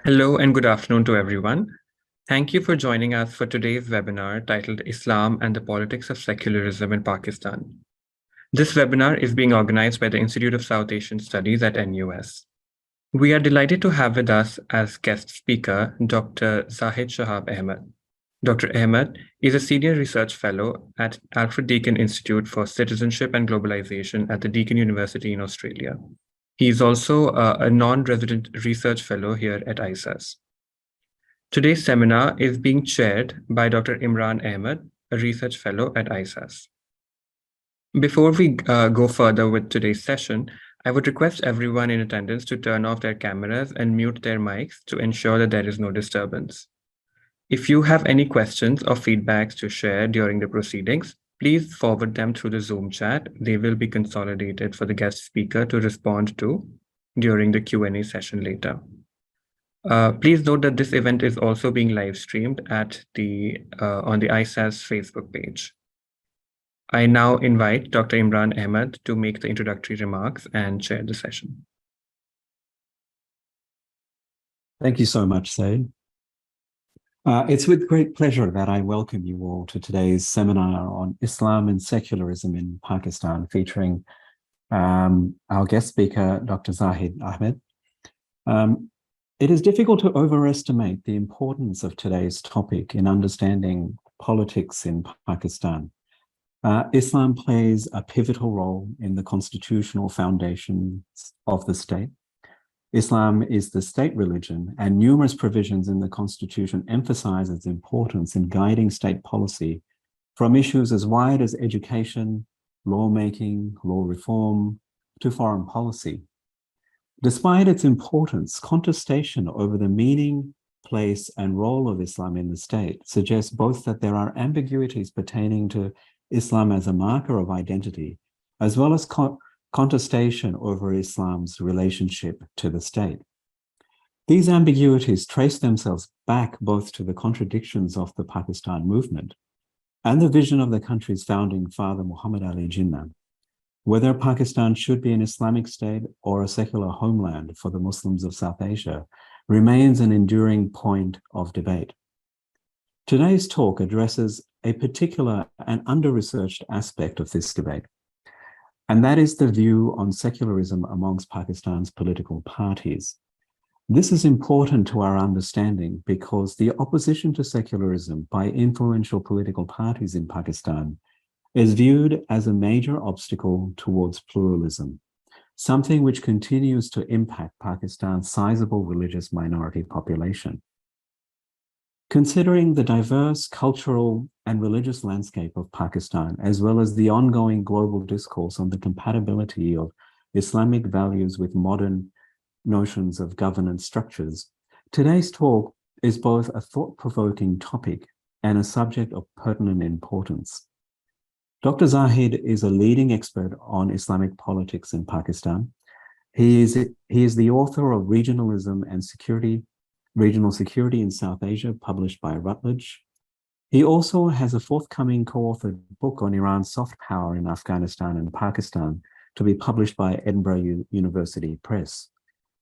Hello and good afternoon to everyone. Thank you for joining us for today's webinar titled Islam and the Politics of Secularism in Pakistan. This webinar is being organized by the Institute of South Asian Studies at NUS. We are delighted to have with us as guest speaker Dr. Zahid Shahab Ahmed. Dr. Ahmed is a senior research fellow at Alfred Deakin Institute for Citizenship and Globalization at the Deakin University in Australia. He is also a non-resident research fellow here at ISAS. Today's seminar is being chaired by Dr. Imran Ahmed, a research fellow at ISAS. Before we go further with today's session, I would request everyone in attendance to turn off their cameras and mute their mics to ensure that there is no disturbance. If you have any questions or feedbacks to share during the proceedings, please forward them through the Zoom chat. They will be consolidated for the guest speaker to respond to during the Q&A session later. Please note that this event is also being live streamed at on the ISAS Facebook page. I now invite Dr. Imran Ahmed to make the introductory remarks and chair the session. Thank you so much, Said. It's with great pleasure that I welcome you all to today's seminar on Islam and secularism in Pakistan, featuring our guest speaker, Dr. Zahid Ahmed. It is difficult to overestimate the importance of today's topic in understanding politics in Pakistan. Islam plays a pivotal role in the constitutional foundations of the state. Islam is the state religion, and numerous provisions in the constitution emphasize its importance in guiding state policy from issues as wide as education, lawmaking, law reform, to foreign policy. Despite its importance, contestation over the meaning, place, and role of Islam in the state suggests both that there are ambiguities pertaining to Islam as a marker of identity, as well as contestation over Islam's relationship to the state. These ambiguities trace themselves back both to the contradictions of the Pakistan movement and the vision of the country's founding father, Muhammad Ali Jinnah. Whether Pakistan should be an Islamic state or a secular homeland for the Muslims of South Asia remains an enduring point of debate. Today's talk addresses a particular and under-researched aspect of this debate, and that is the view on secularism amongst Pakistan's political parties. This is important to our understanding because the opposition to secularism by influential political parties in Pakistan is viewed as a major obstacle towards pluralism, something which continues to impact Pakistan's sizable religious minority population. Considering the diverse cultural and religious landscape of Pakistan, as well as the ongoing global discourse on the compatibility of Islamic values with modern notions of governance structures, today's talk is both a thought-provoking topic and a subject of pertinent importance. Dr. Zahid is a leading expert on Islamic politics in Pakistan. He is the author of Regionalism and Regional Security in South Asia, published by Routledge. He also has a forthcoming co-authored book on Iran's soft power in Afghanistan and Pakistan to be published by Edinburgh University Press.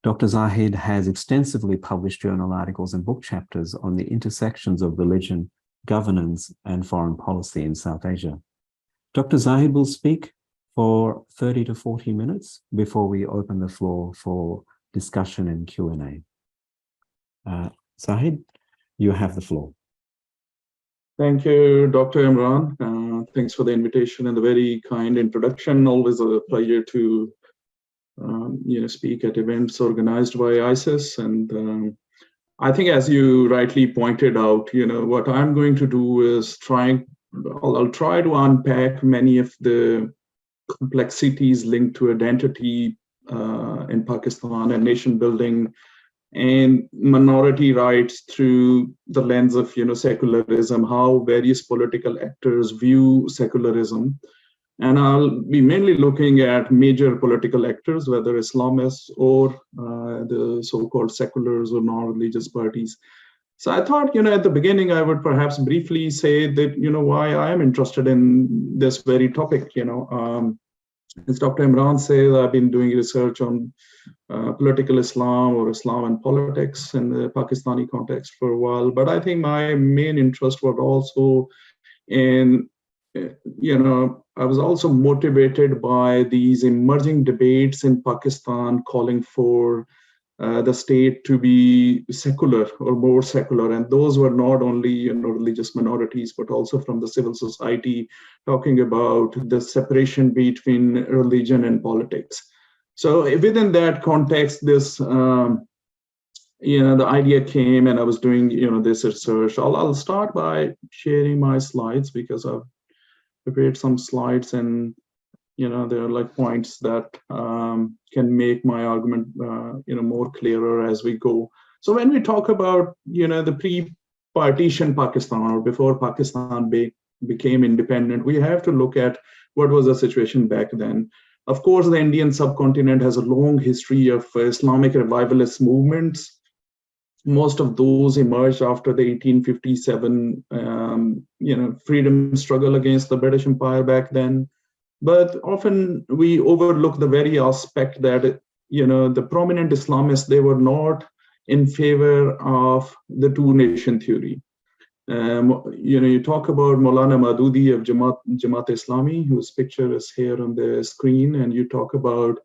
Dr. Zahid has extensively published journal articles and book chapters on the intersections of religion, governance, and foreign policy in South Asia. Dr. Zahid will speak for 30 to 40 minutes before we open the floor for discussion and Q&A. Zahid, you have the floor. Thank you, Dr. Imran. Thanks for the invitation and the very kind introduction. Always a pleasure to speak at events organized by ISAS. And I think, as you rightly pointed out, what I'm going to do is I'll try to unpack many of the complexities linked to identity in Pakistan and nation building and minority rights through the lens of secularism, how various political actors view secularism. And I'll be mainly looking at major political actors, whether Islamists or the so-called seculars or non-religious parties. So I thought, at the beginning, I would perhaps briefly say that, why I am interested in this very topic. As Dr. Imran says, I've been doing research on political Islam or Islam and politics in the Pakistani context for a while. But I think my main interest was also in, I was also motivated by these emerging debates in Pakistan calling for the state to be secular or more secular. And those were not only religious minorities, but also from the civil society, talking about the separation between religion and politics. So within that context, this, the idea came, and I was doing, this research. I'll start by sharing my slides because I've prepared some slides, and there are like points that can make my argument, more clearer as we go. So when we talk about, the pre-partition Pakistan, or before Pakistan became independent, we have to look at what was the situation back then. Of course, the Indian subcontinent has a long history of Islamic revivalist movements. Most of those emerged after the 1857, freedom struggle against the British Empire back then. But often we overlook the very aspect that, the prominent Islamists, they were not in favor of the two-nation theory. You talk about Maulana Maududi of Jamaat Islami, whose picture is here on the screen, and you talk about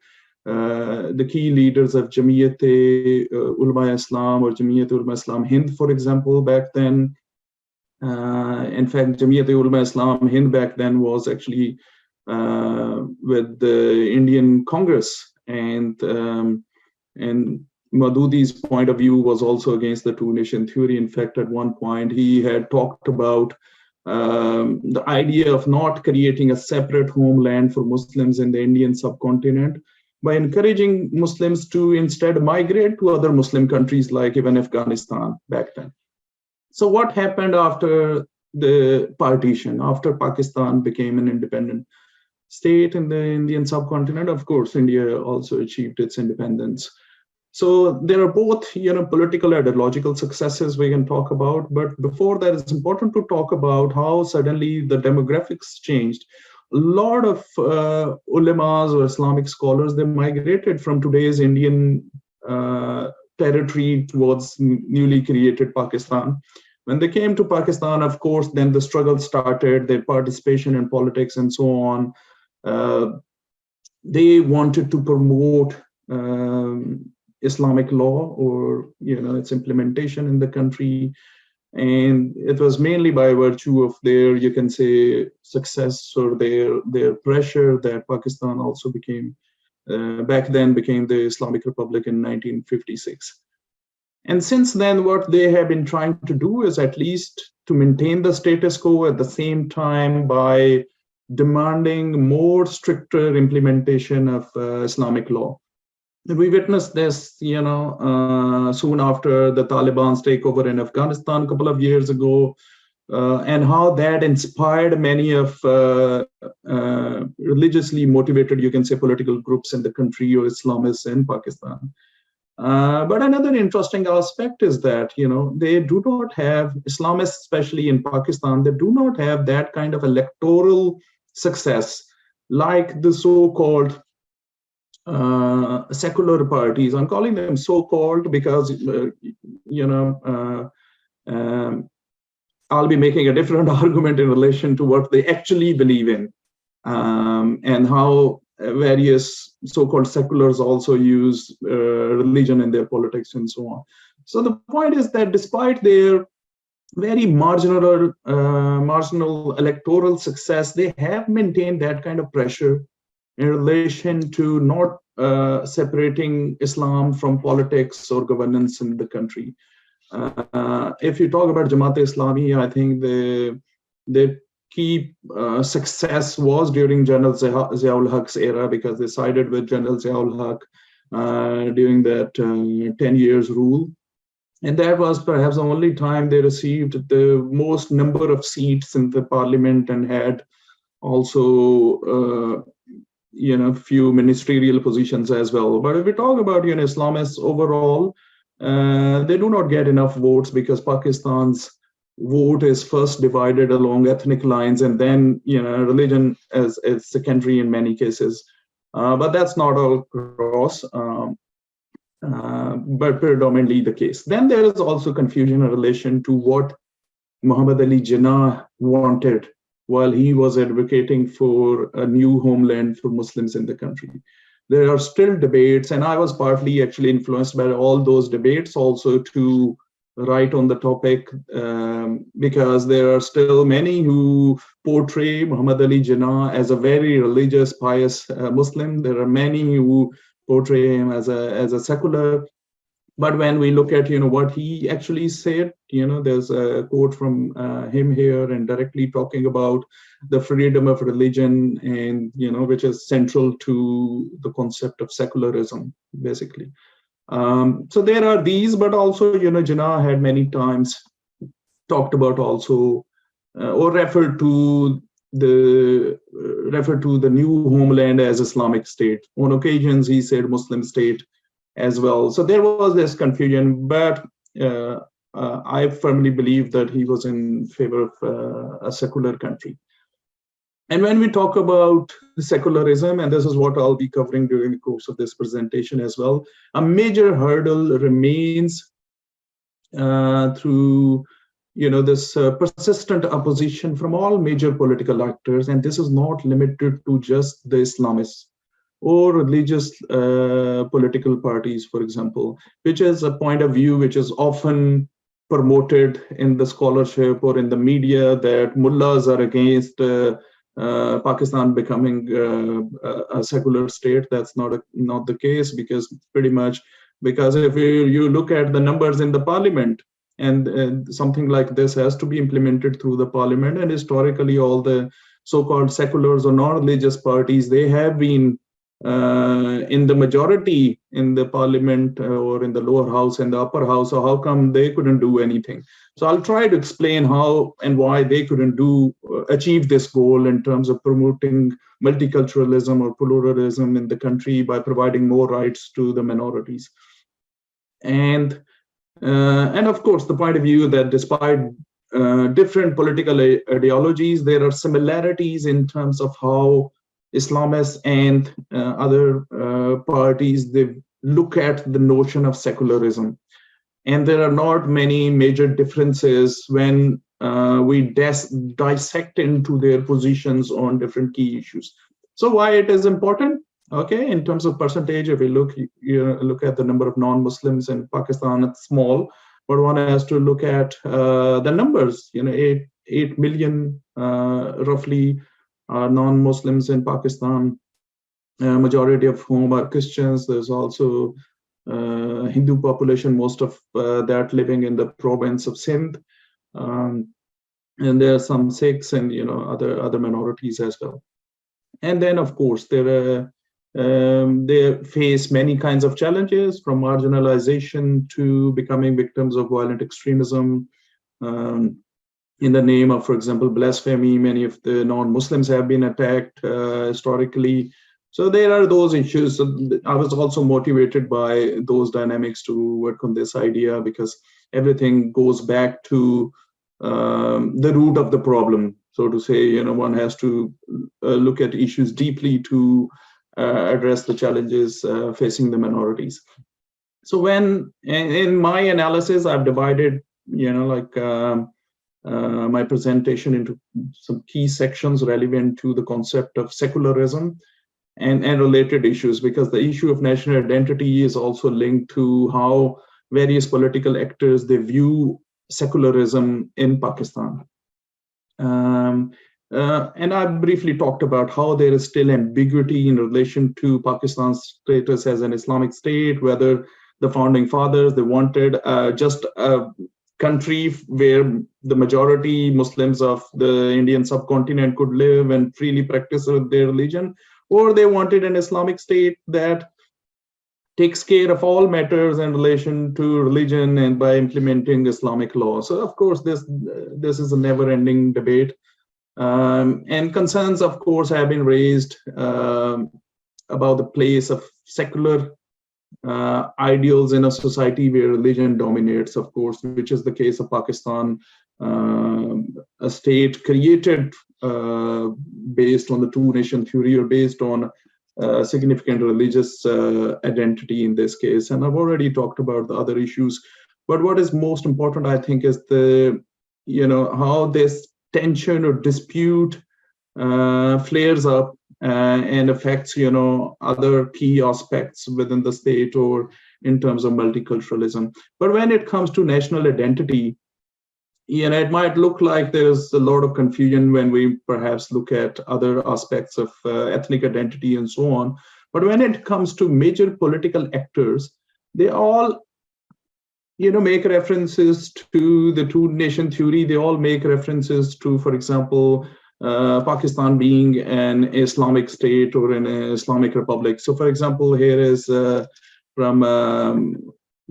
the key leaders of Jamiyat-e-Ulama Islam or Jamiyat-e-Ulama Islam Hind, for example, back then. In fact, Jamiyat-e-Ulama Islam Hind back then was actually with the Indian Congress, and Maududi's point of view was also against the two-nation theory. In fact, at one point, he had talked about the idea of not creating a separate homeland for Muslims in the Indian subcontinent by encouraging Muslims to instead migrate to other Muslim countries like even Afghanistan back then. So what happened after the partition, after Pakistan became an independent state in the Indian subcontinent? Of course, India also achieved its independence. So there are both, political and ideological successes we can talk about. But before that, it's important to talk about how suddenly the demographics changed. A lot of ulamas or Islamic scholars, they migrated from today's Indian territory towards newly created Pakistan. When they came to Pakistan, of course, then the struggle started, their participation in politics and so on. They wanted to promote Islamic law or its implementation in the country, and it was mainly by virtue of their, you can say, success or their pressure that Pakistan also became back then became the Islamic Republic in 1956. And since then, what they have been trying to do is at least to maintain the status quo, at the same time by demanding more stricter implementation of Islamic law. We witnessed this, soon after the Taliban's takeover in Afghanistan a couple of years ago, and how that inspired many of religiously motivated, you can say, political groups in the country or Islamists in Pakistan. But another interesting aspect is that, they do not have, Islamists, especially in Pakistan, they do not have that kind of electoral success like the so-called secular parties. I'm calling them so-called because, I'll be making a different argument in relation to what they actually believe in, and how various so-called seculars also use religion in their politics and so on. So the point is that despite their very marginal electoral success, they have maintained that kind of pressure in relation to not separating Islam from politics or governance in the country. If you talk about Jamaat-e-Islami, I think the key success was during General Ziaul Haq's era, because they sided with General Ziaul Haq during that 10 years rule. And that was perhaps the only time they received the most number of seats in the parliament and had also few ministerial positions as well. But if we talk about Islamists overall, they do not get enough votes because Pakistan's vote is first divided along ethnic lines, and then religion as secondary in many cases. But that's not all across, but predominantly the case. Then there is also confusion in relation to what Muhammad Ali Jinnah wanted while he was advocating for a new homeland for Muslims in the country. There are still debates, and I was partly actually influenced by all those debates also to write on the topic, because there are still many who portray Muhammad Ali Jinnah as a very religious, pious Muslim. There are many who portray him as a secular. But when we look at what he actually said, there's a quote from him here, and directly talking about the freedom of religion, and which is central to the concept of secularism, basically. So there are these, but also Jinnah had many times talked about also or referred to the new homeland as Islamic State. On occasions he said Muslim state as well. So there was this confusion, but I firmly believe that he was in favor of a secular country. And when we talk about secularism, and this is what I'll be covering during the course of this presentation as well, a major hurdle remains through this persistent opposition from all major political actors, and this is not limited to just the Islamists or religious political parties, for example, which is a point of view which is often promoted in the scholarship or in the media, that mullahs are against Pakistan becoming a secular state. That's not the case, because if you look at the numbers in the parliament, and something like this has to be implemented through the parliament, and historically all the so-called seculars or non-religious parties, they have been in the majority in the parliament or in the lower house and the upper house. So how come they couldn't do anything? So I'll try to explain how and why they couldn't achieve this goal in terms of promoting multiculturalism or pluralism in the country by providing more rights to the minorities. And of course, the point of view that despite different political ideologies, there are similarities in terms of how Islamists and other parties, they look at the notion of secularism. And there are not many major differences when we dissect into their positions on different key issues. So why it is important? Okay, in terms of percentage, if we look at the number of non-Muslims in Pakistan, it's small, but one has to look at the numbers. 8 million roughly non-Muslims in Pakistan, majority of whom are Christians. There's also Hindu population, most of that living in the province of Sindh, and there are some Sikhs and other minorities as well. And then, of course, they face many kinds of challenges, from marginalization to becoming victims of violent extremism. In the name of, for example, blasphemy, many of the non-Muslims have been attacked historically. So there are those issues. So I was also motivated by those dynamics to work on this idea, because everything goes back to the root of the problem, so to say. One has to look at issues deeply to address the challenges facing the minorities. So when in my analysis, I've divided, my presentation into some key sections relevant to the concept of secularism and related issues, because the issue of national identity is also linked to how various political actors, they view secularism in Pakistan. And I briefly talked about how there is still ambiguity in relation to Pakistan's status as an Islamic state, whether the founding fathers, they wanted just a country where the majority Muslims of the Indian subcontinent could live and freely practice their religion, or they wanted an Islamic state that takes care of all matters in relation to religion and by implementing Islamic law. So of course, this is a never-ending debate. And concerns, of course, have been raised about the place of secular ideals in a society where religion dominates, of course, which is the case of Pakistan, a state created based on the two-nation theory, or based on significant religious identity in this case. And I've already talked about the other issues. But what is most important, I think, is how this tension or dispute flares up and affects, other key aspects within the state or in terms of multiculturalism. But when it comes to national identity, it might look like there's a lot of confusion when we perhaps look at other aspects of ethnic identity and so on. But when it comes to major political actors, they all, make references to the two-nation theory. They all make references to, for example, Pakistan being an Islamic state or an Islamic Republic. So, for example, here is from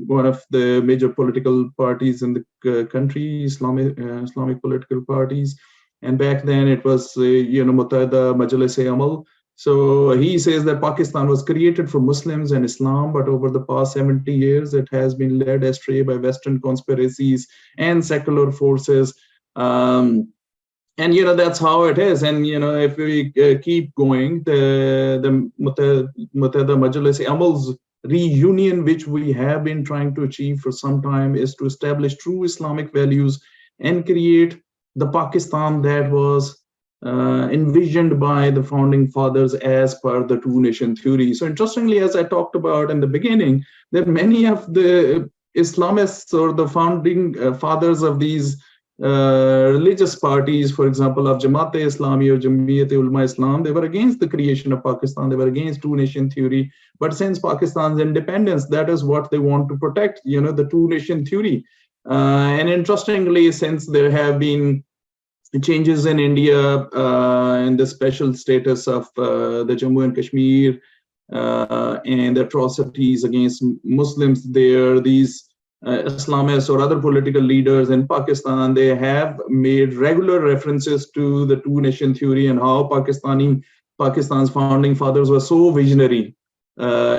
one of the major political parties in the country, Islamic political parties. And back then it was, Muttahida Majlis-e-Amal. So he says that Pakistan was created for Muslims and Islam, but over the past 70 years, it has been led astray by Western conspiracies and secular forces. And, that's how it is. And, if we keep going, the Muttahida Majlis-e-Amal's reunion, which we have been trying to achieve for some time, is to establish true Islamic values and create the Pakistan that was envisioned by the founding fathers as per the two-nation theory. So interestingly, as I talked about in the beginning, that many of the Islamists or the founding fathers of these religious parties, for example, of Jamaat-e-Islami or Jamiyat-e-Ulama-Islam, they were against the creation of Pakistan. They were against two-nation theory. But since Pakistan's independence, that is what they want to protect, the two-nation theory. And interestingly, since there have been changes in India in the special status of the Jammu and Kashmir and the atrocities against Muslims there, these Islamists or other political leaders in Pakistan, they have made regular references to the two-nation theory and how Pakistan's founding fathers were so visionary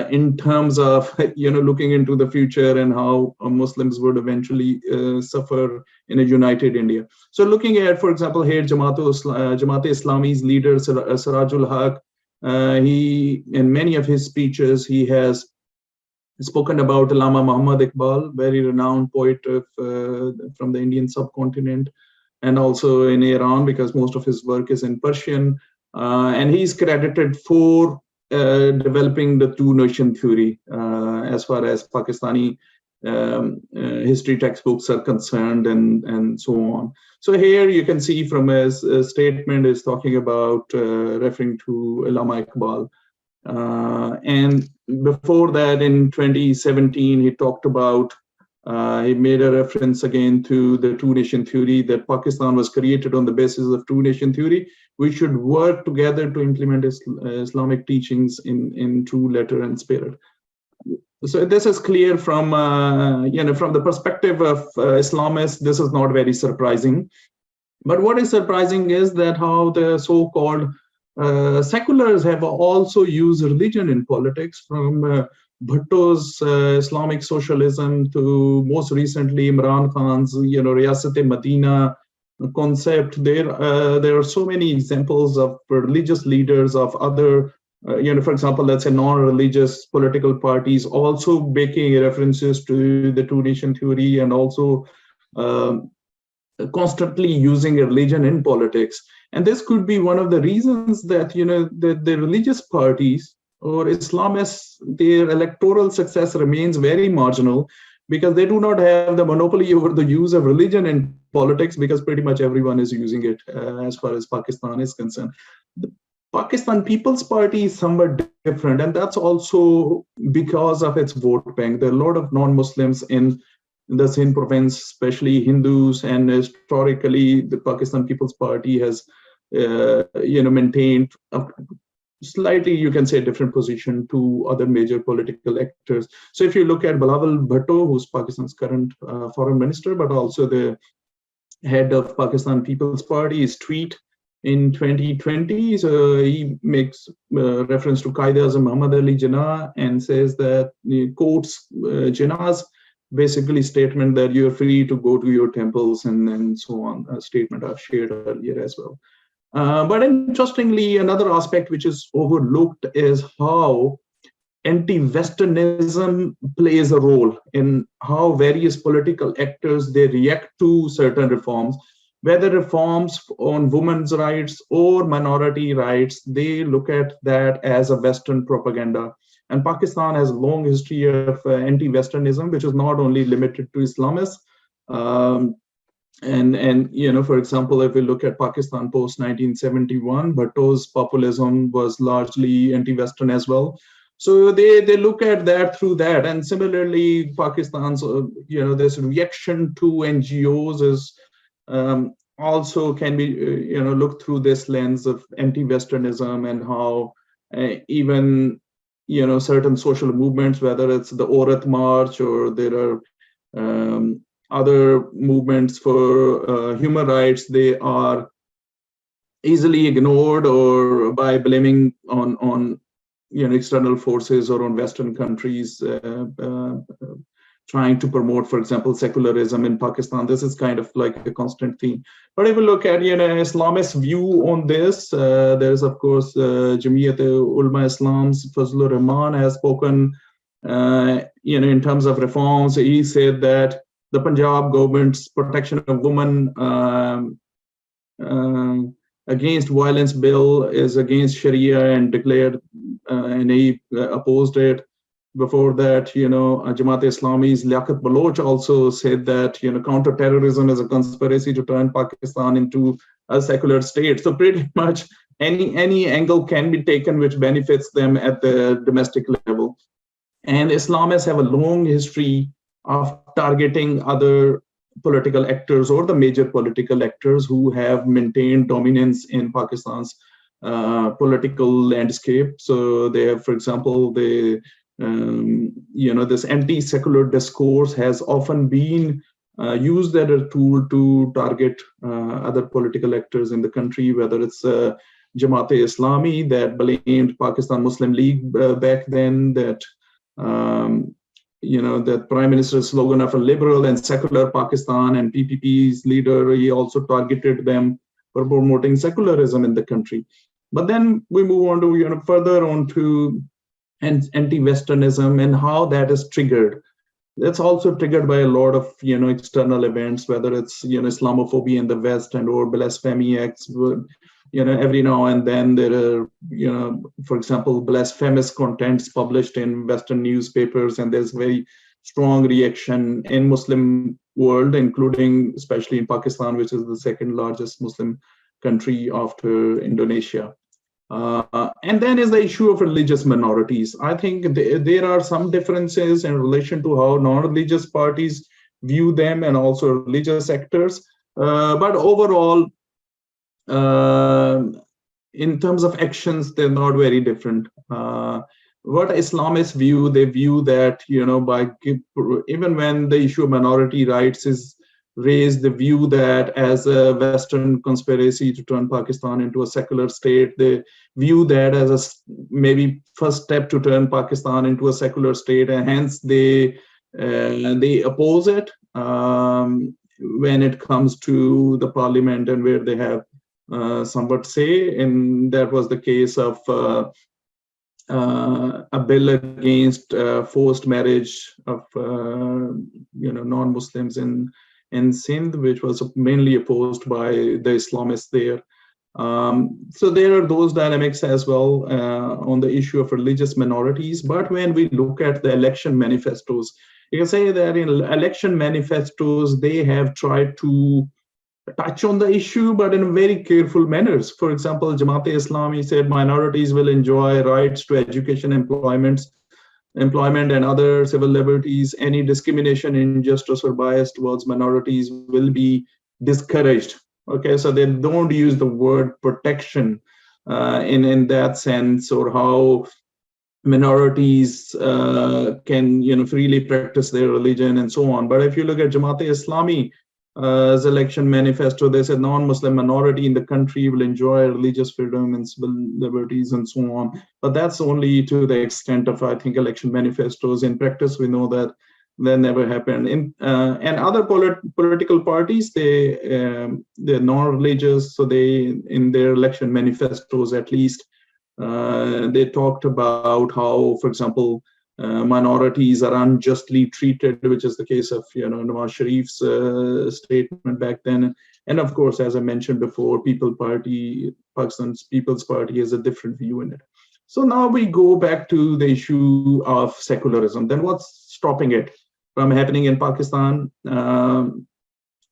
in terms of looking into the future and how Muslims would eventually suffer in a united India. So looking at, for example, here Jamaat-e-Islami's leader Sirajul Haq, he in many of his speeches he has spoken about Allama Muhammad Iqbal, very renowned poet from the Indian subcontinent, and also in Iran, because most of his work is in Persian. And he's credited for developing the two-nation theory as far as Pakistani history textbooks are concerned, and so on. So here you can see from his statement is talking about referring to Allama Iqbal. And before that, in 2017, he talked about, he made a reference again to the two-nation theory, that Pakistan was created on the basis of two-nation theory. We should work together to implement Islamic teachings in true letter and spirit. So this is clear from, from the perspective of Islamists, this is not very surprising. But what is surprising is that how the so-called seculars have also used religion in politics, from Bhutto's Islamic socialism to most recently Imran Khan's, Riyasat-e-Madina concept. There are so many examples of religious leaders of other, for example, let's say non-religious political parties also making references to the two-nation theory and also constantly using religion in politics. And this could be one of the reasons that, the religious parties or Islamists, their electoral success remains very marginal, because they do not have the monopoly over the use of religion in politics, because pretty much everyone is using it as far as Pakistan is concerned. The Pakistan People's Party is somewhat different, and that's also because of its vote bank. There are a lot of non-Muslims in the Sindh province, especially Hindus, and historically the Pakistan People's Party has maintained a slightly, you can say, different position to other major political actors. So if you look at Bilawal Bhutto, who's Pakistan's current foreign minister, but also the head of Pakistan People's Party, his tweet in 2020, so he makes reference to Qaid-e-Azam Muhammad Ali Jinnah and says that, quotes Jinnah's basically statement that you're free to go to your temples and so on, a statement I've shared earlier as well. But interestingly, another aspect which is overlooked is how anti-Westernism plays a role in how various political actors, they react to certain reforms, whether reforms on women's rights or minority rights. They look at that as a Western propaganda. And Pakistan has a long history of anti-Westernism, which is not only limited to Islamists. And for example, if we look at Pakistan post 1971, Bhutto's populism was largely anti-Western as well. So they look at that through that. And similarly, Pakistan's this reaction to NGOs is also can be looked through this lens of anti-Westernism, and how even certain social movements, whether it's the Aurat March or there are other movements for human rights, they are easily ignored or by blaming on external forces or on Western countries trying to promote, for example, secularism in Pakistan. This is kind of like a constant theme. But if you look at Islamist view on this, there's of course Jamiyat-e-Ulama Islam's Fazlur Rahman has spoken in terms of reforms. He said that the Punjab government's protection of women against violence bill is against Sharia and declared, and he opposed it. Before that, Jamaat-e-Islami's Liaquat Baloch also said that counter-terrorism is a conspiracy to turn Pakistan into a secular state. So pretty much any angle can be taken which benefits them at the domestic level. And Islamists have a long history of targeting other political actors or the major political actors who have maintained dominance in Pakistan's political landscape. So they have, for example, this anti-secular discourse has often been used as a tool to target other political actors in the country, whether it's Jamaat-e-Islami that blamed Pakistan Muslim League back then, that that Prime Minister's slogan of a liberal and secular Pakistan, and PPP's leader, he also targeted them for promoting secularism in the country. But then we move on to further on to anti-Westernism and how that is triggered. That's also triggered by a lot of external events, whether it's Islamophobia in the West and or blasphemy acts. Every now and then there are for example, blasphemous contents published in Western newspapers, and there's very strong reaction in Muslim world, including especially in Pakistan, which is the second largest Muslim country after Indonesia. And then is the issue of religious minorities. I think there are some differences in relation to how non-religious parties view them and also religious sectors. But overall, in terms of actions, they're not very different. What Islamists view, they view that, even when the issue of minority rights is raised, they view that as a Western conspiracy to turn Pakistan into a secular state. They view that as a maybe first step to turn Pakistan into a secular state, and hence they oppose it when it comes to the parliament and where they have somewhat say. And that was the case of a bill against forced marriage of non-Muslims in Sindh, which was mainly opposed by the Islamists there. So there are those dynamics as well on the issue of religious minorities. But when we look at the election manifestos, you can say that in election manifestos, they have tried to touch on the issue, but in very careful manners. For example, Jamaat-e-Islami said minorities will enjoy rights to education, employment and other civil liberties. Any discrimination, injustice or bias towards minorities will be discouraged. Okay, so they don't use the word protection in that sense, or how minorities can freely practice their religion and so on. But if you look at Jamaat-e-Islami as election manifesto, they said non-Muslim minority in the country will enjoy religious freedom and civil liberties and so on. But that's only to the extent of, I think, election manifestos. In practice, we know that that never happened. And other political parties, they're non-religious, so they, in their election manifestos at least, they talked about how, for example, minorities are unjustly treated, which is the case of Nawaz Sharif's statement back then. And of course, as I mentioned before, Pakistan's People's Party has a different view in it. So now we go back to the issue of secularism. Then what's stopping it from happening in Pakistan?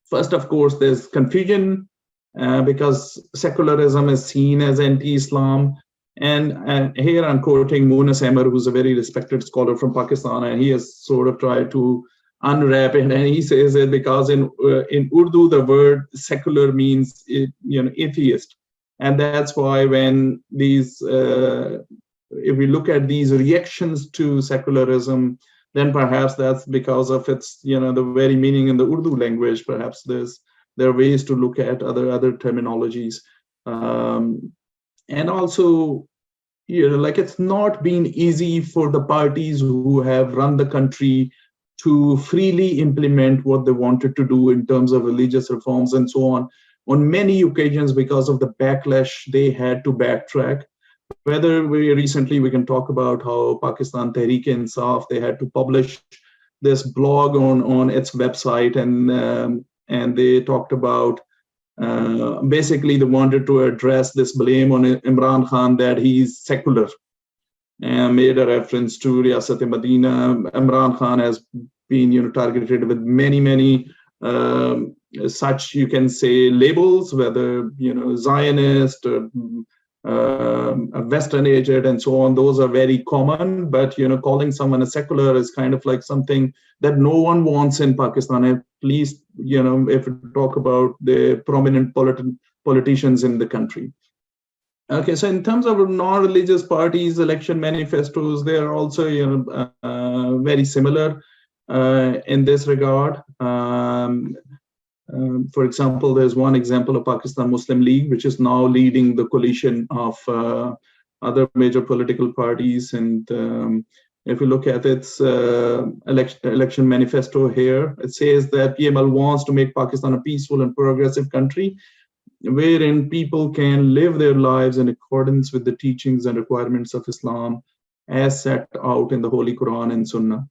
First, of course, there's confusion because secularism is seen as anti-Islam. And here I'm quoting Munas Ahmed, who's a very respected scholar from Pakistan, and he has sort of tried to unwrap it. And he says it because in Urdu, the word secular means atheist. And that's why when these, if we look at these reactions to secularism, then perhaps that's because of its, the very meaning in the Urdu language. Perhaps there are ways to look at other terminologies. And also, like it's not been easy for the parties who have run the country to freely implement what they wanted to do in terms of religious reforms and so on. On many occasions, because of the backlash, they had to backtrack. Whether we can talk about how Pakistan Tehreek-e-Insaf, they had to publish this blog on its website, and they talked about basically they wanted to address this blame on Imran Khan that he's secular, and made a reference to Riyasat-e-Madina. Imran Khan has been targeted with many such, you can say, labels, whether Zionist or a Western agent and so on. Those are very common, but calling someone a secular is kind of like something that no one wants in Pakistan, at least if we talk about the prominent politicians in the country. Okay, so in terms of non-religious parties' election manifestos, they are also very similar in this regard. For example, there's one example of Pakistan Muslim League, which is now leading the coalition of other major political parties. And if you look at its election manifesto here, it says that PML wants to make Pakistan a peaceful and progressive country wherein people can live their lives in accordance with the teachings and requirements of Islam as set out in the Holy Quran and Sunnah.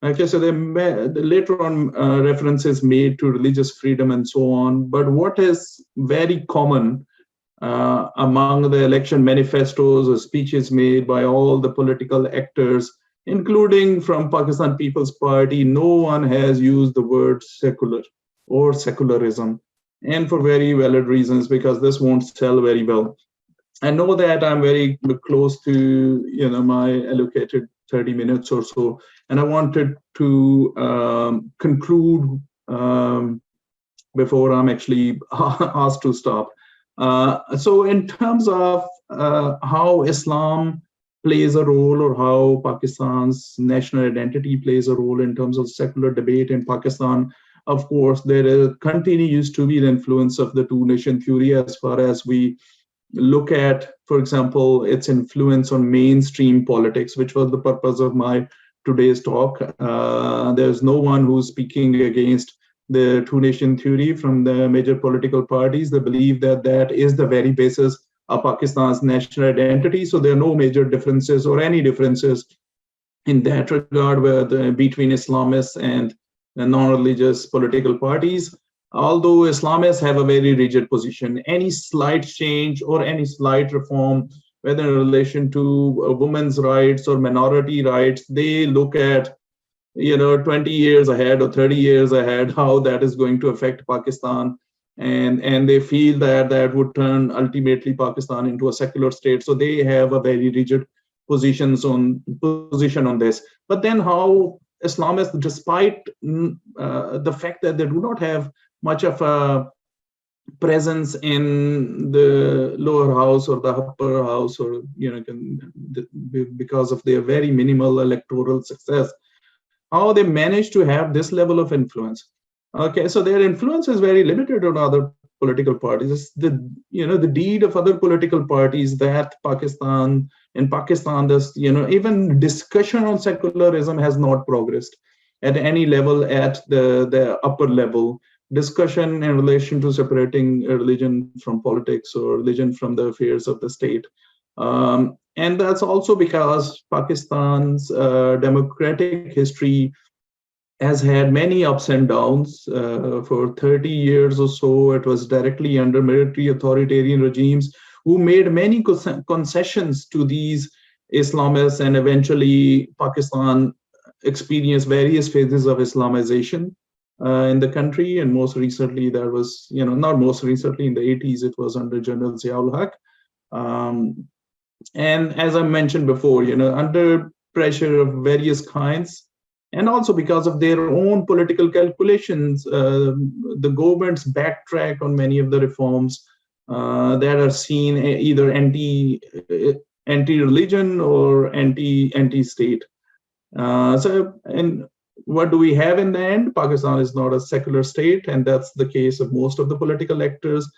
Okay, so later on references made to religious freedom and so on. But what is very common among the election manifestos or speeches made by all the political actors, including from Pakistan People's Party, no one has used the word secular or secularism, and for very valid reasons, because this won't sell very well. I know that I'm very close to my allocated 30 minutes or so, and I wanted to conclude before I'm actually asked to stop. So in terms of how Islam plays a role, or how Pakistan's national identity plays a role in terms of secular debate in Pakistan, of course, there continues to be the influence of the two-nation theory as far as we look at, for example, its influence on mainstream politics, which was the purpose of my today's talk. There's no one who's speaking against the two-nation theory from the major political parties. They believe that that is the very basis of Pakistan's national identity. So there are no major differences or any differences in that regard between Islamists and non-religious political parties. Although Islamists have a very rigid position, any slight change or any slight reform, whether in relation to women's rights or minority rights, they look at 20 years ahead or 30 years ahead, how that is going to affect Pakistan. And they feel that that would turn ultimately Pakistan into a secular state. So they have a very rigid position on this. But then how Islamists, despite the fact that they do not have much of a presence in the lower house or the upper house, or because of their very minimal electoral success, how they manage to have this level of influence. Okay, so their influence is very limited on other political parties. The deed of other political parties that in Pakistan, this even discussion on secularism has not progressed. at any level, at the upper level, discussion in relation to separating religion from politics or religion from the affairs of the state. And that's also because Pakistan's democratic history has had many ups and downs. For 30 years or so, it was directly under military authoritarian regimes who made many concessions to these Islamists, and eventually Pakistan experienced various phases of Islamization in the country. And most recently, there was, not most recently, in the 80s, it was under General Ziaul Haq. And as I mentioned before, under pressure of various kinds, and also because of their own political calculations, the governments backtrack on many of the reforms that are seen either anti-religion or anti-state. And what do we have in the end? Pakistan is not a secular state, and that's the case of most of the political actors.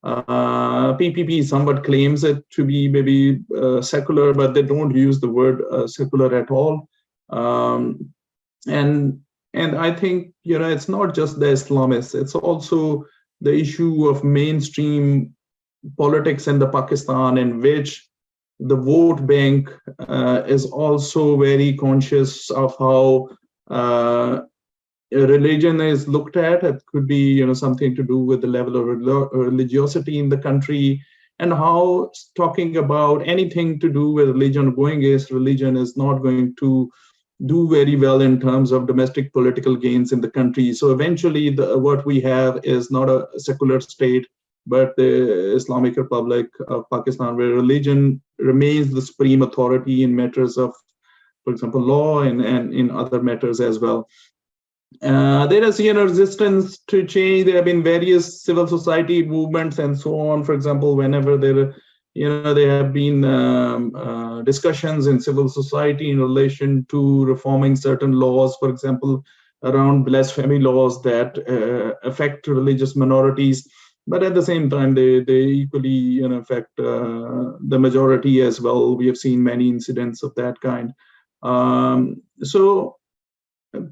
PPP somewhat claims it to be maybe secular, but they don't use the word secular at all. And I think, it's not just the Islamists, it's also the issue of mainstream politics in the Pakistan, in which the vote bank is also very conscious of how religion is looked at. It could be, something to do with the level of religiosity in the country, and how talking about anything to do with religion, going against religion, is not going to do very well in terms of domestic political gains in the country. So eventually, what we have is not a secular state, but the Islamic Republic of Pakistan, where religion remains the supreme authority in matters of, for example, law and in other matters as well. There is resistance to change. There have been various civil society movements and so on. For example, whenever there have been discussions in civil society in relation to reforming certain laws, for example, around blasphemy laws that affect religious minorities, but at the same time they equally affect the majority as well. We have seen many incidents of that kind. So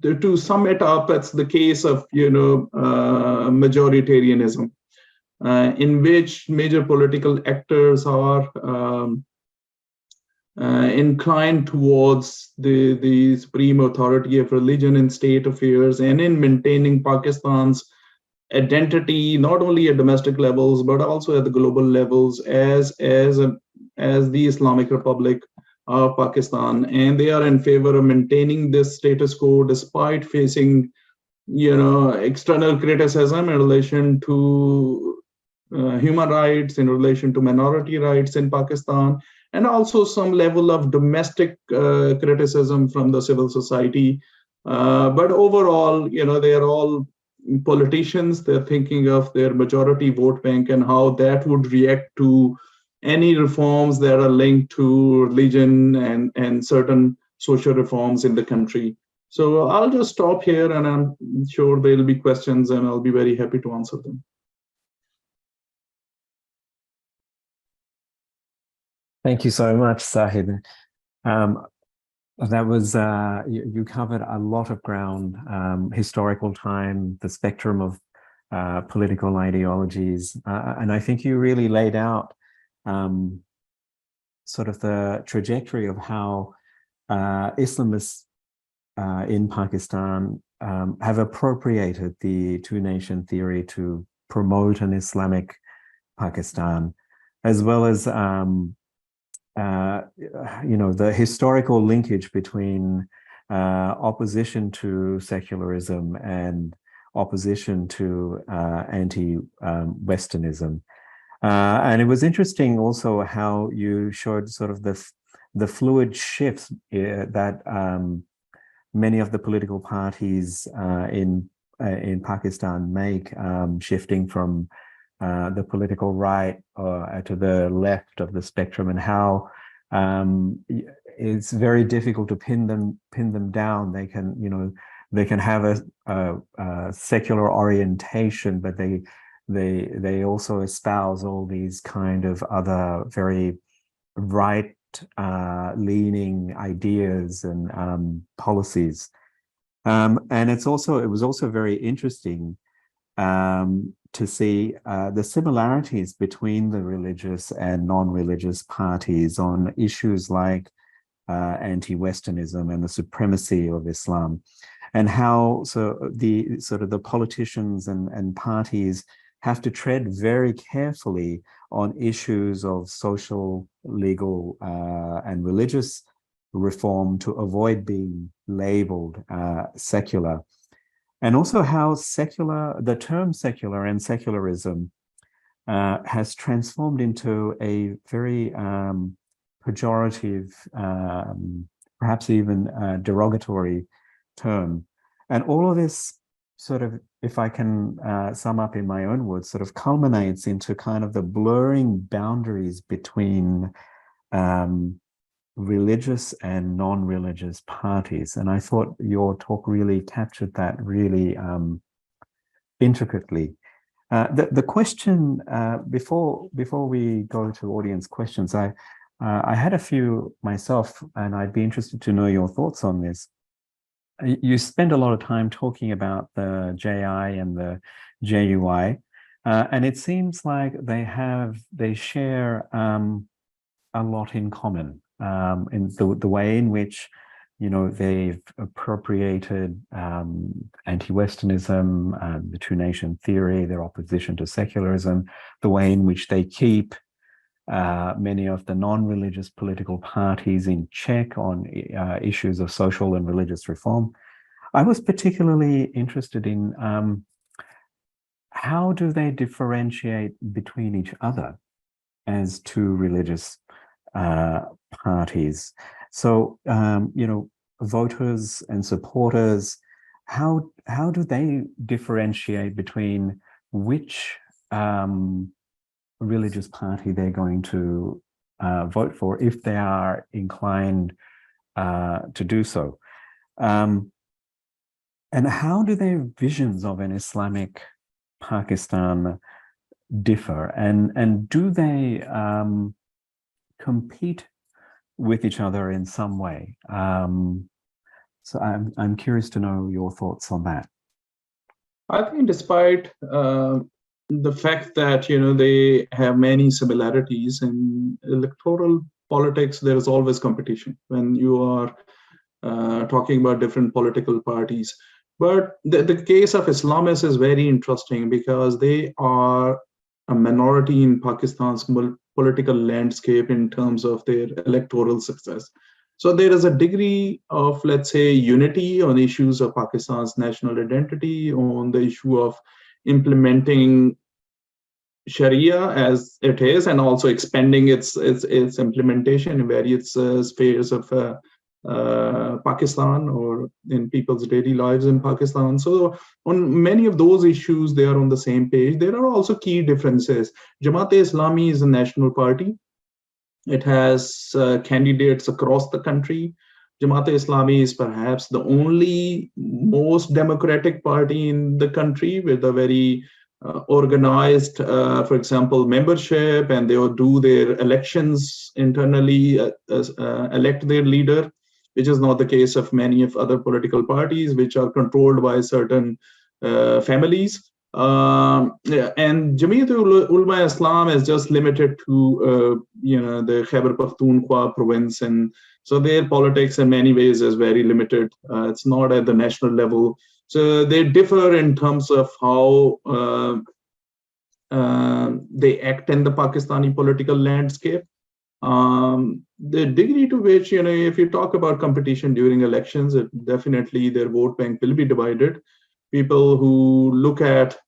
to sum it up, it's the case of majoritarianism, in which major political actors are inclined towards the supreme authority of religion in state affairs, and in maintaining Pakistan's identity, not only at domestic levels but also at the global levels, as the Islamic Republic of Pakistan. And they are in favor of maintaining this status quo despite facing external criticism in relation to human rights, in relation to minority rights in Pakistan, and also some level of domestic criticism from the civil society. But overall, they are all politicians. They're thinking of their majority vote bank and how that would react to any reforms that are linked to religion and certain social reforms in the country. So I'll just stop here, and I'm sure there'll be questions, and I'll be very happy to answer them. Thank you so much, Sahid. That was, you covered a lot of ground, historical time, the spectrum of political ideologies, and I think you really laid out sort of the trajectory of how Islamists in Pakistan have appropriated the two-nation theory to promote an Islamic Pakistan, as well as the historical linkage between opposition to secularism and opposition to anti-Westernism. And it was interesting also how you showed sort of the fluid shifts that many of the political parties in Pakistan make, shifting from the political right to the left of the spectrum, and how it's very difficult to pin them down. They can have a secular orientation, but they also espouse all these kind of other very right leaning ideas and policies. And it was also very interesting to see the similarities between the religious and non-religious parties on issues like anti-Westernism and the supremacy of Islam, and how the politicians and parties have to tread very carefully on issues of social, legal, and religious reform to avoid being labeled secular. And also how the term secular and secularism has transformed into a very pejorative, perhaps even derogatory term. And all of this sort of, if I can sum up in my own words, sort of culminates into kind of the blurring boundaries between religious and non-religious parties. And I thought your talk really captured that really intricately. The question, before we go to audience questions, I had a few myself, and I'd be interested to know your thoughts on this. You spend a lot of time talking about the JI and the JUI, and it seems like they share a lot in common in the way in which, you know, they've appropriated anti-Westernism, the two-nation theory, their opposition to secularism, the way in which they keep many of the non-religious political parties in check on issues of social and religious reform. I was particularly interested in how do they differentiate between each other as two religious parties. So, you know, voters and supporters, how do they differentiate between which religious party they're going to vote for if they are inclined to do so? And how do their visions of an Islamic Pakistan differ? And do they compete with each other in some way? So I'm curious to know your thoughts on that. I think despite the fact that, you know, they have many similarities in electoral politics, there is always competition when you are talking about different political parties. But the case of Islamists is very interesting because they are a minority in Pakistan's political landscape in terms of their electoral success. So there is a degree of, let's say, unity on issues of Pakistan's national identity, on the issue of implementing Sharia as it is, and also expanding its implementation in various spheres of Pakistan or in people's daily lives in Pakistan. So on many of those issues, they are on the same page. There are also key differences. Jamaat-e-Islami is a national party. It has candidates across the country. Jamaat-e-Islami is perhaps the only most democratic party in the country with a very organized, for example, membership, and they will do their elections internally, elect their leader, which is not the case of many of other political parties, which are controlled by certain families. And Jamiat Ulama Islam is just limited to you know, the Khyber Pakhtunkhwa province, and so their politics in many ways is very limited. It's not at the national level. So they differ in terms of how they act in the Pakistani political landscape. The degree to which, you know, if you talk about competition during elections, definitely their vote bank will be divided. People who look at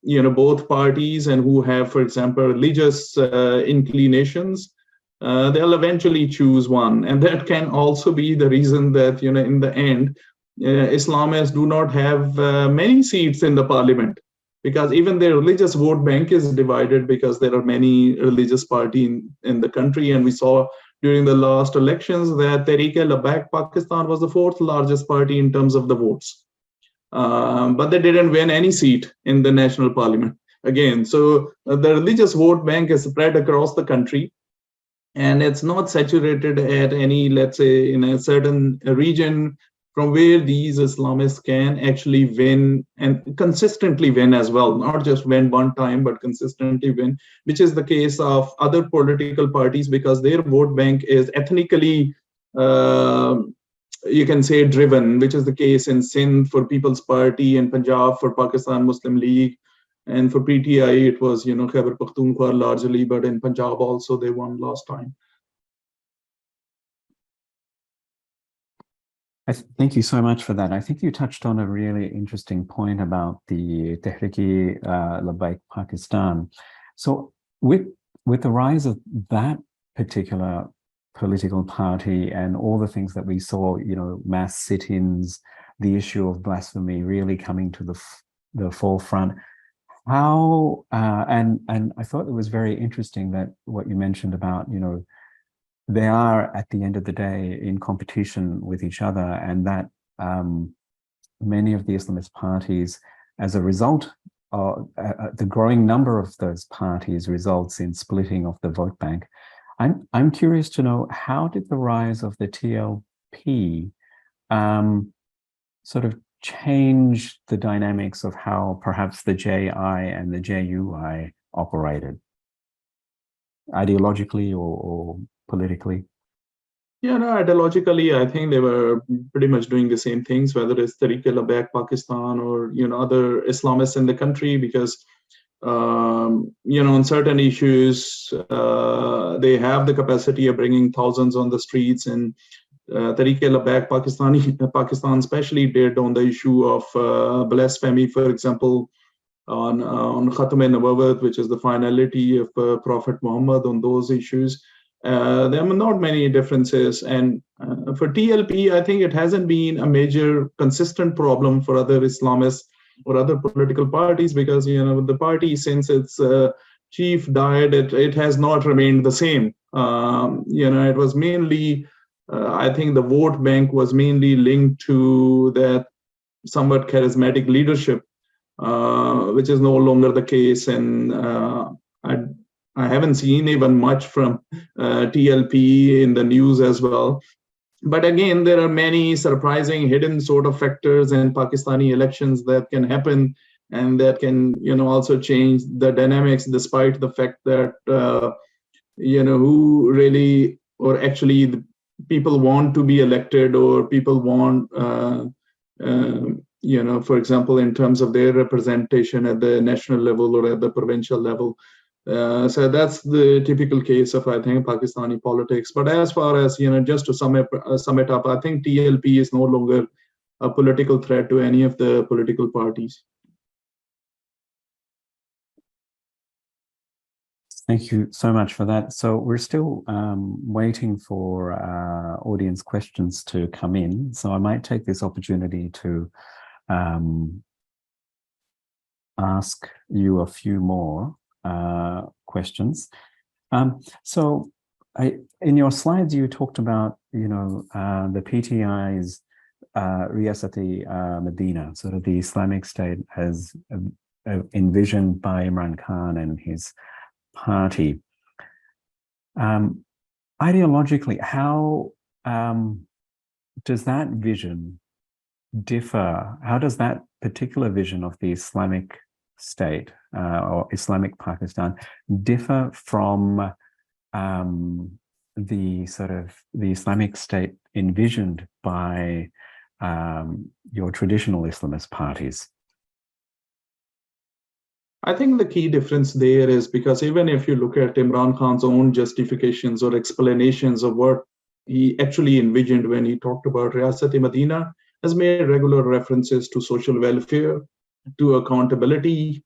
you know, both parties and who have, for example, religious inclinations, they'll eventually choose one. And that can also be the reason that, you know, in the end, Islamists do not have many seats in the parliament, because even their religious vote bank is divided because there are many religious parties in the country. And we saw during the last elections that Tehreek-e-Labbaik Pakistan was the fourth largest party in terms of the votes. But they didn't win any seat in the national parliament again. So the religious vote bank is spread across the country, and it's not saturated at any, let's say, in a certain region from where these Islamists can actually win and consistently win as well, not just win one time, but consistently win, which is the case of other political parties because their vote bank is ethnically, you can say, driven, which is the case in Sindh for People's Party, and Punjab for Pakistan Muslim League, and for PTI it was, Khyber Pakhtunkhwa largely, but in Punjab also they won last time. Thank you so much for that. I think you touched on a really interesting point about the Tehreek-e-Labbaik Pakistan. So with the rise of that particular political party and all the things that we saw, mass sit-ins, the issue of blasphemy really coming to the forefront, how and I thought it was very interesting that what you mentioned about, they are at the end of the day in competition with each other, and that many of the Islamist parties, as a result of the growing number of those parties, results in splitting of the vote bank. I'm curious to know, how did the rise of the TLP sort of change the dynamics of how perhaps the JI and the JUI operated, ideologically or politically? Yeah, no, ideologically, I think they were pretty much doing the same things, whether it's Tehreek-e-Labbaik Pakistan or, other Islamists in the country, because, on certain issues, they have the capacity of bringing thousands on the streets, and Tehreek-e-Labbaik Pakistan especially did on the issue of blasphemy, for example, on Khatm-e-Nabuwwat, which is the finality of Prophet Muhammad, on those issues. There are not many differences, and for TLP, I think it hasn't been a major consistent problem for other Islamists or other political parties, because the party, since its chief died, it has not remained the same. It was mainly, I think the vote bank was mainly linked to that somewhat charismatic leadership, which is no longer the case, and I haven't seen even much from TLP in the news as well. But again, there are many surprising hidden sort of factors in Pakistani elections that can happen, and that can, also change the dynamics, despite the fact that, who really, or actually the people want to be elected, or people want, for example, in terms of their representation at the national level or at the provincial level. So that's the typical case of, I think, Pakistani politics. But as far as, just to sum it up, I think TLP is no longer a political threat to any of the political parties. Thank you so much for that. So we're still waiting for audience questions to come in. So I might take this opportunity to ask you a few more questions. So in your slides, you talked about, the PTI's Riyasat-e Medina, sort of the Islamic State as envisioned by Imran Khan and his party. Ideologically, how does that vision differ? How does that particular vision of the Islamic State or Islamic Pakistan differ from the Islamic State envisioned by your traditional Islamist parties? I think the key difference there is because even if you look at Imran Khan's own justifications or explanations of what he actually envisioned when he talked about Riyasat-e Medina, has made regular references to social welfare, to accountability,